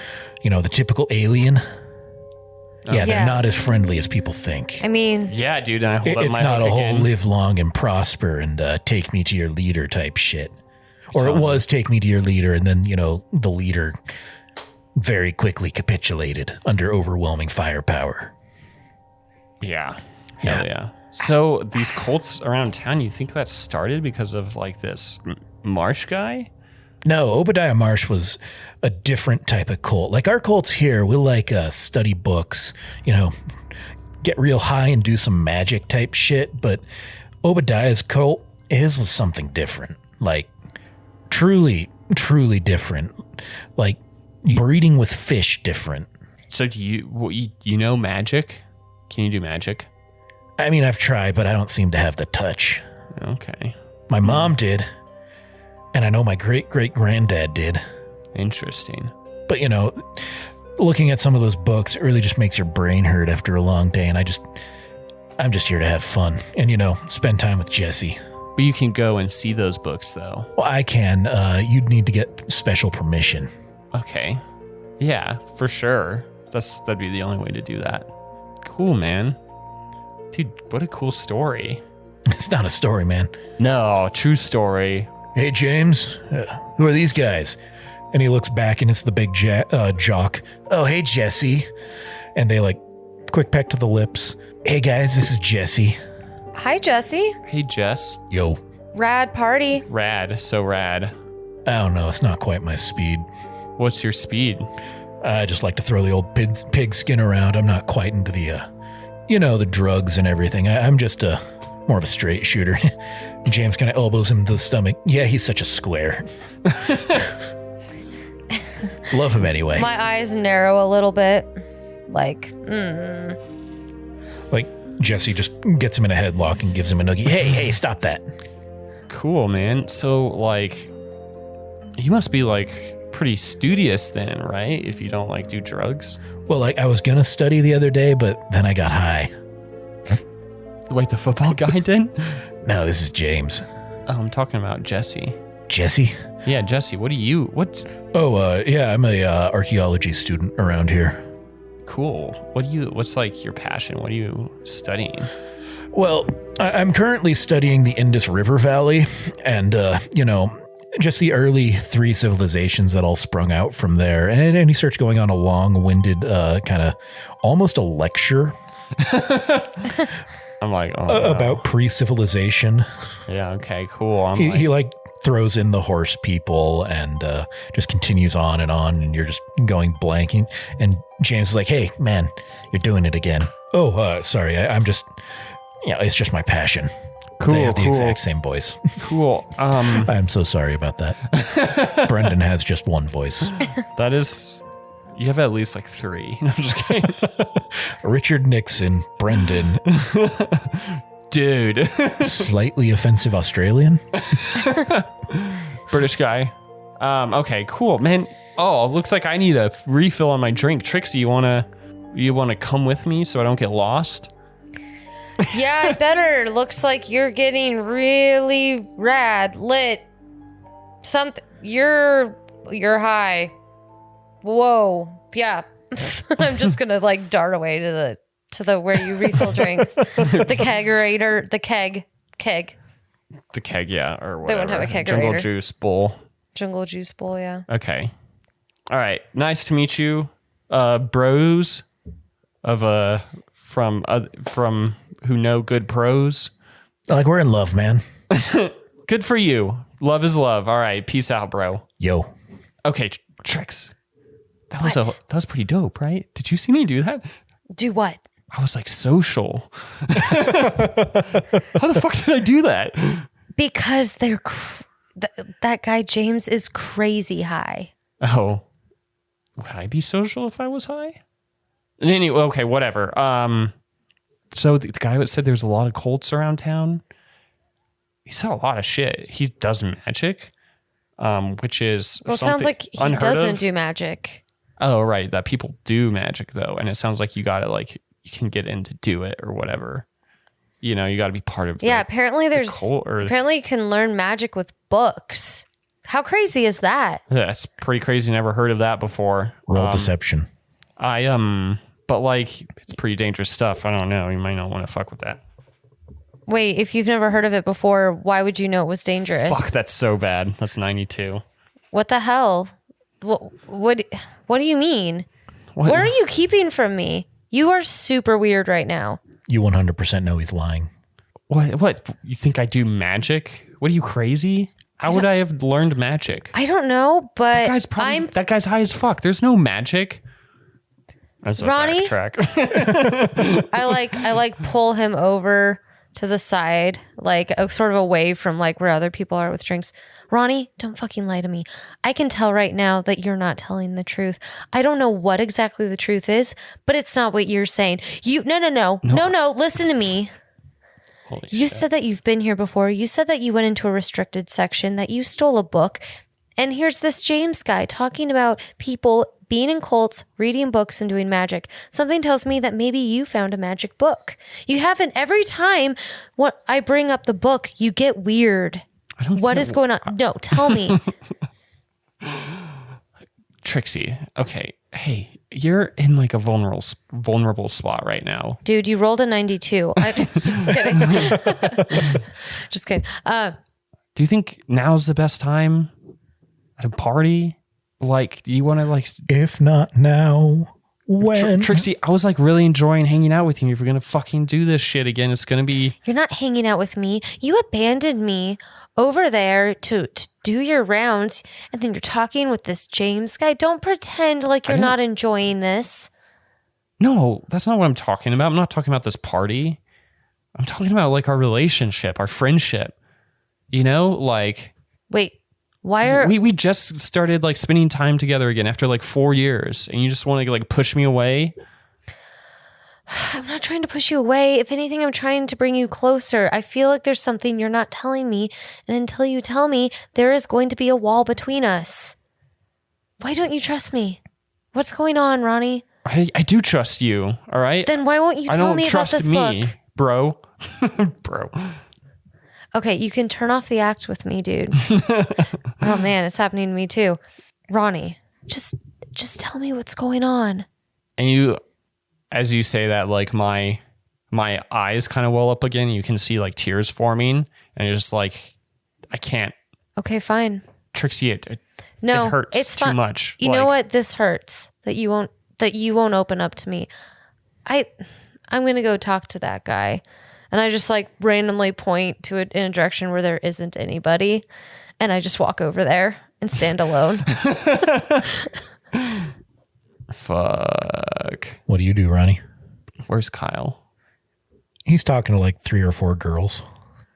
The typical alien. Yeah, they're Yeah. not as friendly as people think. I mean, Yeah, dude. And I hold up It's my not a hook whole again. live long and prosper and take me to your leader type shit. Or it telling was take me to your leader, and then, the leader very quickly capitulated under overwhelming firepower. Yeah. Hell yeah. So these cults around town, you think that started because of like this Marsh guy? No, Obadiah Marsh was a different type of cult. Like our cults here, we'll study books, get real high and do some magic type shit. But Obadiah's cult, his was something different. Like truly, truly different. Like breeding with fish different. So do you know magic? Can you do magic? I mean, I've tried, but I don't seem to have the touch. Okay. My mom did. And I know my great-great-granddad did. Interesting. But, looking at some of those books, it really just makes your brain hurt after a long day. And I'm just here to have fun and, spend time with Jesse. But you can go and see those books though. Well, I can. You'd need to get special permission. Okay. Yeah, for sure. That'd be the only way to do that. Cool, man. Dude, what a cool story. It's not a story, man. No, true story. Hey, James, who are these guys? And he looks back and it's the big jock. Oh, hey, Jesse. And they quick peck to the lips. Hey, guys, this is Jesse. hi, Jesse. Hey, Jess. Yo. Rad party. Rad. So rad. I don't know. It's not quite my speed. What's your speed? I just like to throw the old pig skin around. I'm not quite into the drugs and everything. I'm just more of a straight shooter. James kind of elbows him to the stomach. Yeah, he's such a square. Love him anyway. My eyes narrow a little bit. Jesse just gets him in a headlock and gives him a noogie. Hey, stop that. Cool, man. So, you must be, pretty studious then, right? If you don't, do drugs? Well, I was going to study the other day, but then I got high. Wait, the football guy did? No, this is James. Oh, I'm talking about Jesse. Jesse? Yeah, Jesse, what's Oh, yeah, I'm a archaeology student around here. cool? What's your passion? What are you studying? Well, I'm currently studying the Indus River Valley and, just the early 3 civilizations that all sprung out from there. And he starts going on a long-winded kind of almost a lecture. I'm like, oh, no. About pre-civilization. Yeah, okay, cool. He throws in the horse people and just continues on, and you're just going blanking. And James is like, hey, man, you're doing it again. Oh, sorry, I'm just, it's just my passion. Cool, they have the exact same voice. Cool. I'm so sorry about that. Brendan has just one voice. That is, you have at least like 3. I'm just kidding. Richard Nixon, Brendan. Dude. Slightly offensive Australian. British guy. Okay, cool, man. Oh, looks like I need a refill on my drink. Trixie, you wanna come with me so I don't get lost? Yeah, I better. Looks like you're getting really rad, lit. You're high. Whoa. Yeah. I'm just gonna like dart away to the where you refill drinks. The kegerator, the keg. The keg, yeah, or whatever. They wouldn't have a kegerator. Jungle juice bowl. Jungle juice bowl, yeah. Okay. All right. Nice to meet you, bros of from who know good prose. Like, we're in love, man. Good for you. Love is love. All right. Peace out, bro. Yo. Okay, Trix. That What? was pretty dope, right? Did you see me do that? Do what? I was like social. How the fuck did I do that? Because they're that guy James is crazy high. Oh, would I be social if I was high? Anyway, okay, whatever. So the guy that said there's a lot of cults around town, he said a lot of shit. He does magic, which is Well, it sounds like he doesn't do magic. Oh, right. That people do magic though, and it sounds like you can get in to do it or whatever. You got to be part of. Apparently apparently you can learn magic with books. How crazy is that? That's pretty crazy. Never heard of that before. Roll deception. But like it's pretty dangerous stuff. I don't know. You might not want to fuck with that. Wait, if you've never heard of it before, why would you know it was dangerous? Fuck, that's so bad. That's 92. What the hell? What do you mean? What are you keeping from me? You are super weird right now. You 100% know he's lying. What? You think I do magic? What are you, crazy? How would I have learned magic? I don't know, but that guy's high as fuck. There's no magic. That's a Ronnie? backtrack. I like pull him over to the side, like sort of away from like where other people are with drinks. Ronnie, don't fucking lie to me. I can tell right now that you're not telling the truth. I don't know what exactly the truth is, but it's not what you're saying. No, listen to me. You said that you've been here before. You said that you went into a restricted section, that you stole a book. And here's this James guy talking about people being in cults, reading books, and doing magic. Something tells me that maybe you found a magic book. You haven't. Every time I bring up the book, you get weird. What is going on? No, tell me. Trixie, okay. Hey, you're in like a vulnerable spot right now. Dude, you rolled a 92. Just kidding. Just kidding. Do you think now's the best time at a party? Like, do you want to like... If not now, when? Trixie, I was like really enjoying hanging out with you. If we're going to fucking do this shit again, it's going to be... You're not hanging out with me. You abandoned me over there to do your rounds, and then you're talking with this James guy. Don't pretend like you're not enjoying this. No, that's not what I'm talking about. I'm not talking about this party. I'm talking about like our relationship, our friendship. Like... Wait, why are... We just started like spending time together again after like 4 years, and you just want to like push me away? I'm not trying to push you away. If anything, I'm trying to bring you closer. I feel like there's something you're not telling me. And until you tell me, there is going to be a wall between us. Why don't you trust me? What's going on, Ronnie? I do trust you, all right? Then why won't you tell me about this book? Bro. Bro. Okay, you can turn off the act with me, dude. Oh man, it's happening to me too. Ronnie, just tell me what's going on. And you... As you say that, like my my eyes kind of well up again. You can see like tears forming, and you're just like, I can't. Okay, fine. Trixie, it No, hurts it's too much. You know what? This hurts that you won't open up to me. I'm gonna go talk to that guy, and I just like randomly point to it in a direction where there isn't anybody, and I just walk over there and stand alone. Fuck. What do you do, Ronnie? Where's Kyle? He's talking to like 3 or 4 girls.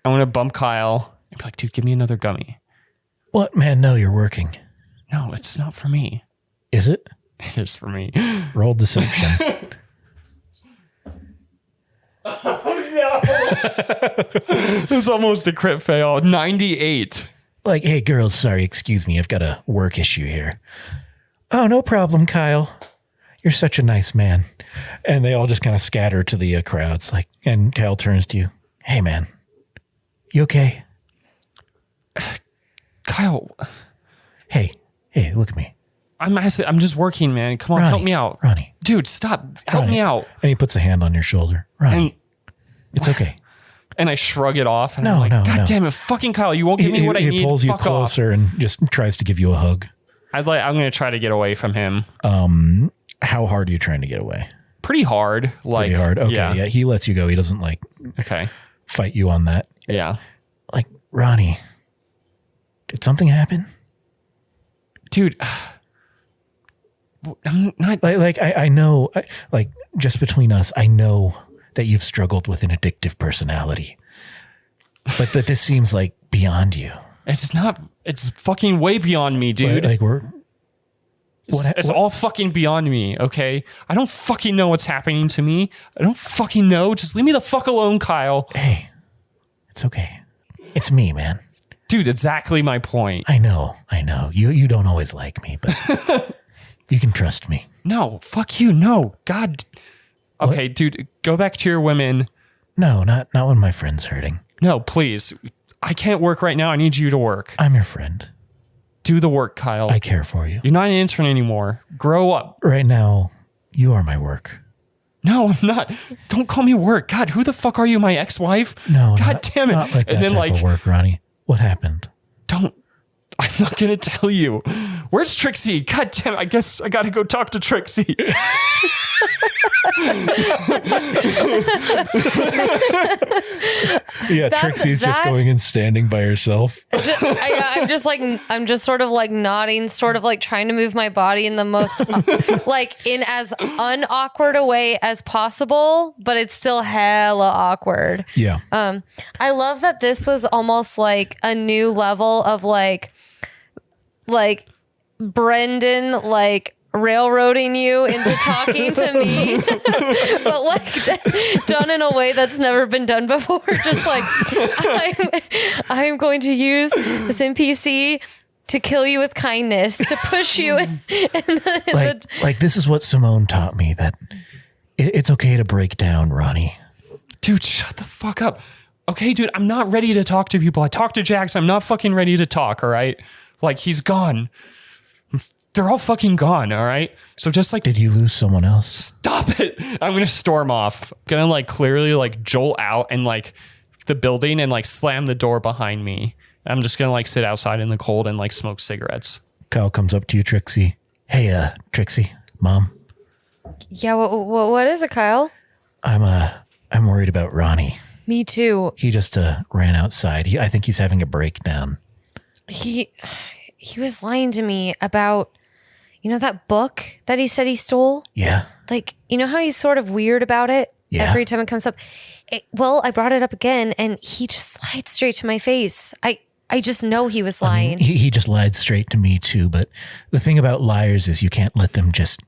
I'm gonna bump Kyle and be like, dude, give me another gummy. What, man? No, you're working. No, it's not for me. Is it? It is for me. Roll deception. It's almost a crit fail. 98. Like, hey, girls, sorry, excuse me. I've got a work issue here. Oh, no problem, Kyle. You're such a nice man. And they all just kind of scatter to the crowds. Like, and Kyle turns to you. Hey, man. You okay? Kyle. Hey, look at me. I'm just working, man. Come on, Ronnie, help me out. Ronnie. Dude, stop. Help Ronnie. me out. And he puts a hand on your shoulder. Ronnie, it's okay. And I shrug it off. And No, I'm like, no, God no. damn it. Fucking Kyle, you won't give me what I need. He pulls you Fuck off. closer and just tries to give you a hug. I'm going to try to get away from him. How hard are you trying to get away? Pretty hard. Like, Pretty hard. Okay, yeah. He lets you go. He doesn't like Okay. fight you on that. Yeah. Like, Ronnie, did something happen? Dude, I'm not. I know, like, just between us, I know that you've struggled with an addictive personality, but this seems like beyond you. It's not. It's fucking way beyond me, dude. Like It's all fucking beyond me, okay? I don't fucking know what's happening to me. I don't fucking know. Just leave me the fuck alone, Kyle. Hey, it's okay. It's me, man. Dude, exactly my point. I know. You don't always like me, but you can trust me. No, fuck you. No, God. Okay, dude, go back to your women. No, not when my friend's hurting. No, please. I can't work right now. I need you to work. I'm your friend. Do the work, Kyle. I care for you. You're not an intern anymore. Grow up. Right now, you are my work. No, I'm not. Don't call me work. God, who the fuck are you, my ex-wife? No, God damn it. Not like that and then type of work, Ronnie. What happened? I'm not going to tell you. Where's Trixie? God damn it. I guess I got to go talk to Trixie. Yeah, Trixie's just going and standing by herself. I'm just sort of like nodding, sort of like trying to move my body in the most like in as unawkward a way as possible, but it's still hella awkward. Yeah. I love that this was almost like a new level of like Brendan like railroading you into talking to me, but like done in a way that's never been done before. Just like I'm going to use this NPC to kill you with kindness, to push you like this is what Simone taught me, that it's okay to break down, Ronnie. Dude, shut the fuck up. Okay, dude, I'm not ready to talk to people. I talked to Jax. I'm not fucking ready to talk, all right? Like, he's gone. They're all fucking gone, all right? So just like... Did you lose someone else? Stop it. I'm going to storm off. I'm going to like clearly like jolt out and like the building and like slam the door behind me. I'm just going to like sit outside in the cold and like smoke cigarettes. Kyle comes up to you, Trixie. Hey, Trixie, Mom. Yeah, what is it, Kyle? I'm worried about Ronnie. Me too. He just ran outside. I think he's having a breakdown. He was lying to me about, you know, that book that he said he stole? Yeah. Like, you know how he's sort of weird about it? Yeah. Every time it comes up. Well, I brought it up again and he just lied straight to my face. I just know he was lying. I mean, he just lied straight to me too, but the thing about liars is you can't let them just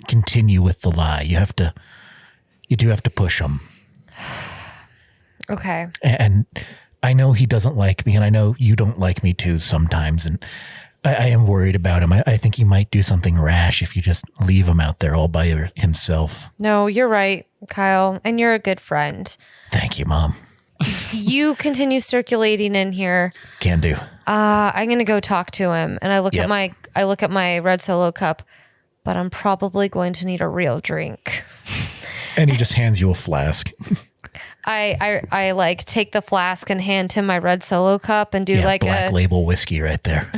continue with the lie. You do have to push them. Okay. And I know he doesn't like me, and I know you don't like me too sometimes, and I am worried about him. I think he might do something rash if you just leave him out there all by himself. No, you're right, Kyle, and you're a good friend. Thank you, Mom. You continue circulating in here. Can do. I'm gonna go talk to him, and I look at my red Solo cup, but I'm probably going to need a real drink. And he just hands you a flask. I like take the flask and hand him my red Solo cup and do like Black Label whiskey right there.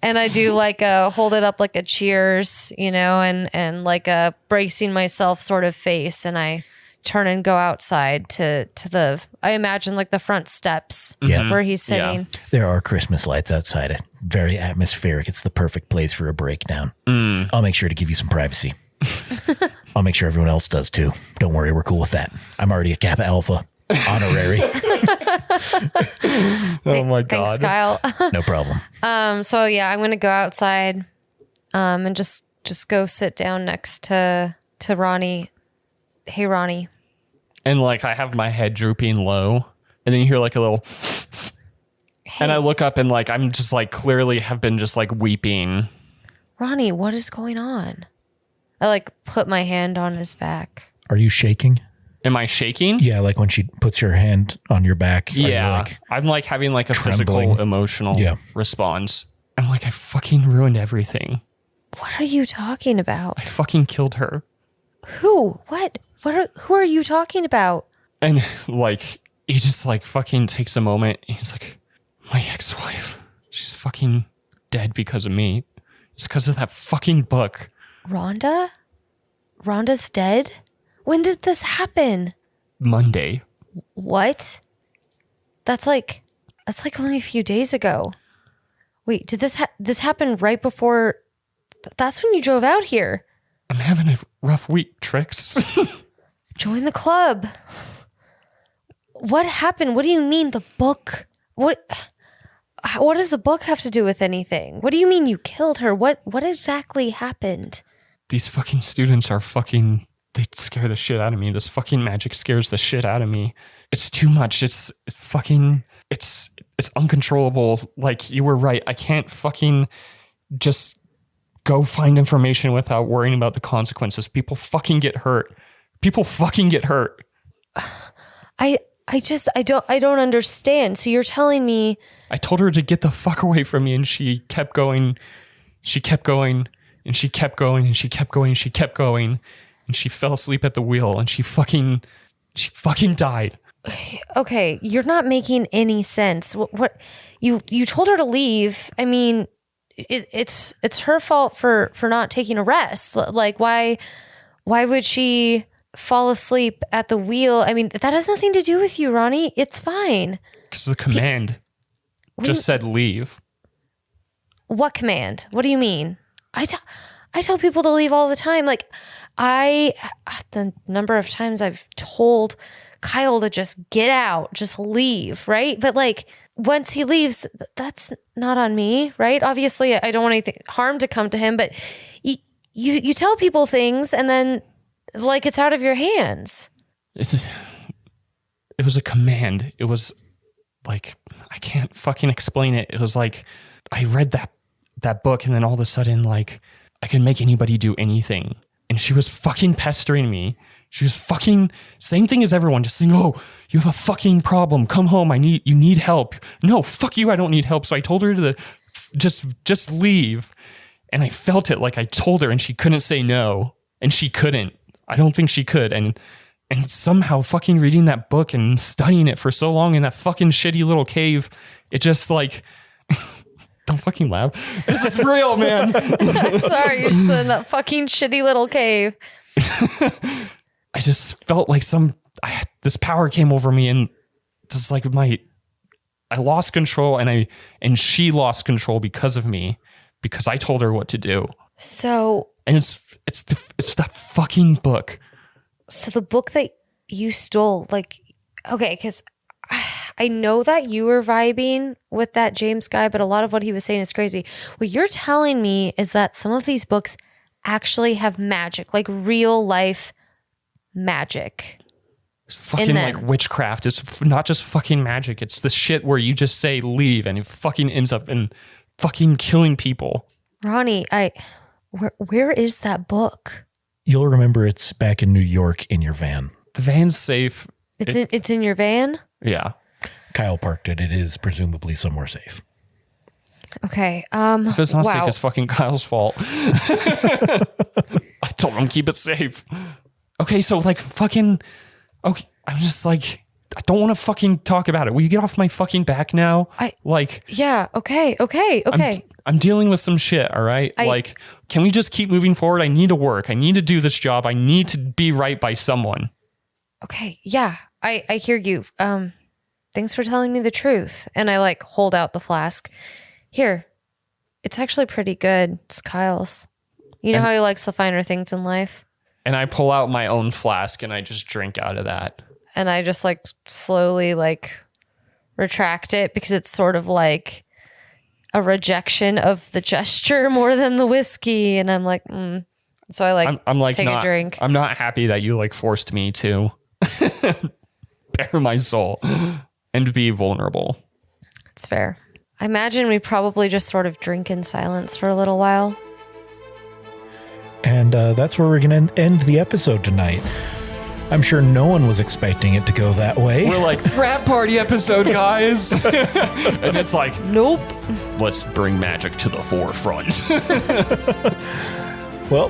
and I do like a hold it up like a cheers, and like a bracing myself sort of face, and I turn and go outside to the, I imagine like the front steps where he's sitting. Yeah. There are Christmas lights outside. Very atmospheric. It's the perfect place for a breakdown. I'll make sure to give you some privacy. I'll make sure everyone else does too. Don't worry, we're cool with that. I'm already a Kappa Alpha honorary. Oh my God. Thanks, Kyle. No problem. So yeah, I'm gonna go outside and just go sit down next to Ronnie. Hey, Ronnie. And like I have my head drooping low, and then you hear like a little and I look up and like I'm just like clearly have been just like weeping. Ronnie, what is going on? I like put my hand on his back. Are you shaking? Am I shaking? Yeah, like when she puts her hand on your back. Yeah. I'm like having like a trembling? physical, emotional response. I'm like, I fucking ruined everything. What are you talking about? I fucking killed her. Who? What? Who are you talking about? And like, he just like fucking takes a moment. He's like, my ex-wife, she's fucking dead because of me. It's because of that fucking book. Rhonda? Rhonda's dead? When did this happen? Monday. What? That's like only a few days ago. Wait, did this happen right before? That's when you drove out here. I'm having a rough week, Trix. Join the club. What happened? What do you mean the book? What does the book have to do with anything? What do you mean you killed her? What exactly happened? These fucking students are fucking, they scare the shit out of me. This fucking magic scares the shit out of me. It's too much. It's fucking, it's uncontrollable. Like, you were right. I can't fucking just go find information without worrying about the consequences. People fucking get hurt. People fucking get hurt. I don't understand. So you're telling me I told her to get the fuck away from me, and she kept going. She kept going, and she kept going, and she kept going, and she kept going, and she fell asleep at the wheel, and she fucking died. Okay, you're not making any sense. What you told her to leave. I mean, it's her fault for not taking a rest. Like, why would she fall asleep at the wheel? I mean, that has nothing to do with you, Ronnie. It's fine. Because the command just said leave. What command? What do you mean? I tell people to leave all the time. Like, the number of times I've told Kyle to just get out, just leave, right? But like, once he leaves, that's not on me, right? Obviously, I don't want anything harm to come to him, but you tell people things and then like it's out of your hands. It was a command. It was like, I can't fucking explain it. It was like, I read that book, and then all of a sudden, like, I could make anybody do anything. And she was fucking pestering me. She was fucking same thing as everyone, just saying, "Oh, you have a fucking problem. Come home. You need help." No, fuck you. I don't need help. So I told her to just leave. And I felt it, like I told her, and she couldn't say no. And she couldn't. I don't think she could. And somehow fucking reading that book and studying it for so long in that fucking shitty little cave, it just like, don't fucking laugh. This is real, man. I'm sorry, you're just in that fucking shitty little cave. I just felt like this power came over me, and just like I lost control, and she lost control because of me, because I told her what to do. So, and it's that fucking book. So the book that you stole, like, okay, because I know that you were vibing with that James guy, but a lot of what he was saying is crazy. What you're telling me is that some of these books actually have magic, like real life magic. It's fucking like witchcraft. It's not just fucking magic. It's the shit where you just say leave and it fucking ends up in fucking killing people. Ronnie, where is that book? You'll remember it's back in New York in your van. The van's safe. It's in your van? Yeah. Kyle parked it. It is presumably somewhere safe. Okay. If it's not safe, it's fucking Kyle's fault. I Told him keep it safe. Okay, so like fucking. Okay, I'm just like. I don't want to fucking talk about it. Will you get off my fucking back now? Yeah. Okay. I'm dealing with some shit. All right. Can we just keep moving forward? I need to work. I need to do this job. I need to be right by someone. Okay. Yeah. I hear you. Thanks for telling me the truth. And I like hold out the flask. Here. It's actually pretty good. It's Kyle's. You know how he likes the finer things in life? And I pull out my own flask and I just drink out of that. And I just like slowly like retract it because it's sort of like a rejection of the gesture more than the whiskey. And I'm like, So I like, I'm like take a drink. I'm not happy that you like forced me to bare my soul and be vulnerable. It's fair. I imagine we probably just sort of drink in silence for a little while. And that's where we're going to end the episode tonight. I'm sure no one was expecting it to go that way. We're like, frat party episode, guys. And it's like, nope. Let's bring magic to the forefront. Well,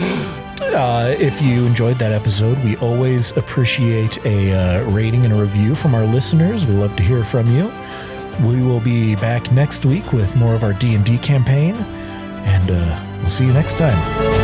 if you enjoyed that episode, we always appreciate a rating and a review from our listeners. We love to hear from you. We will be back next week with more of our D&D campaign, and we'll see you next time.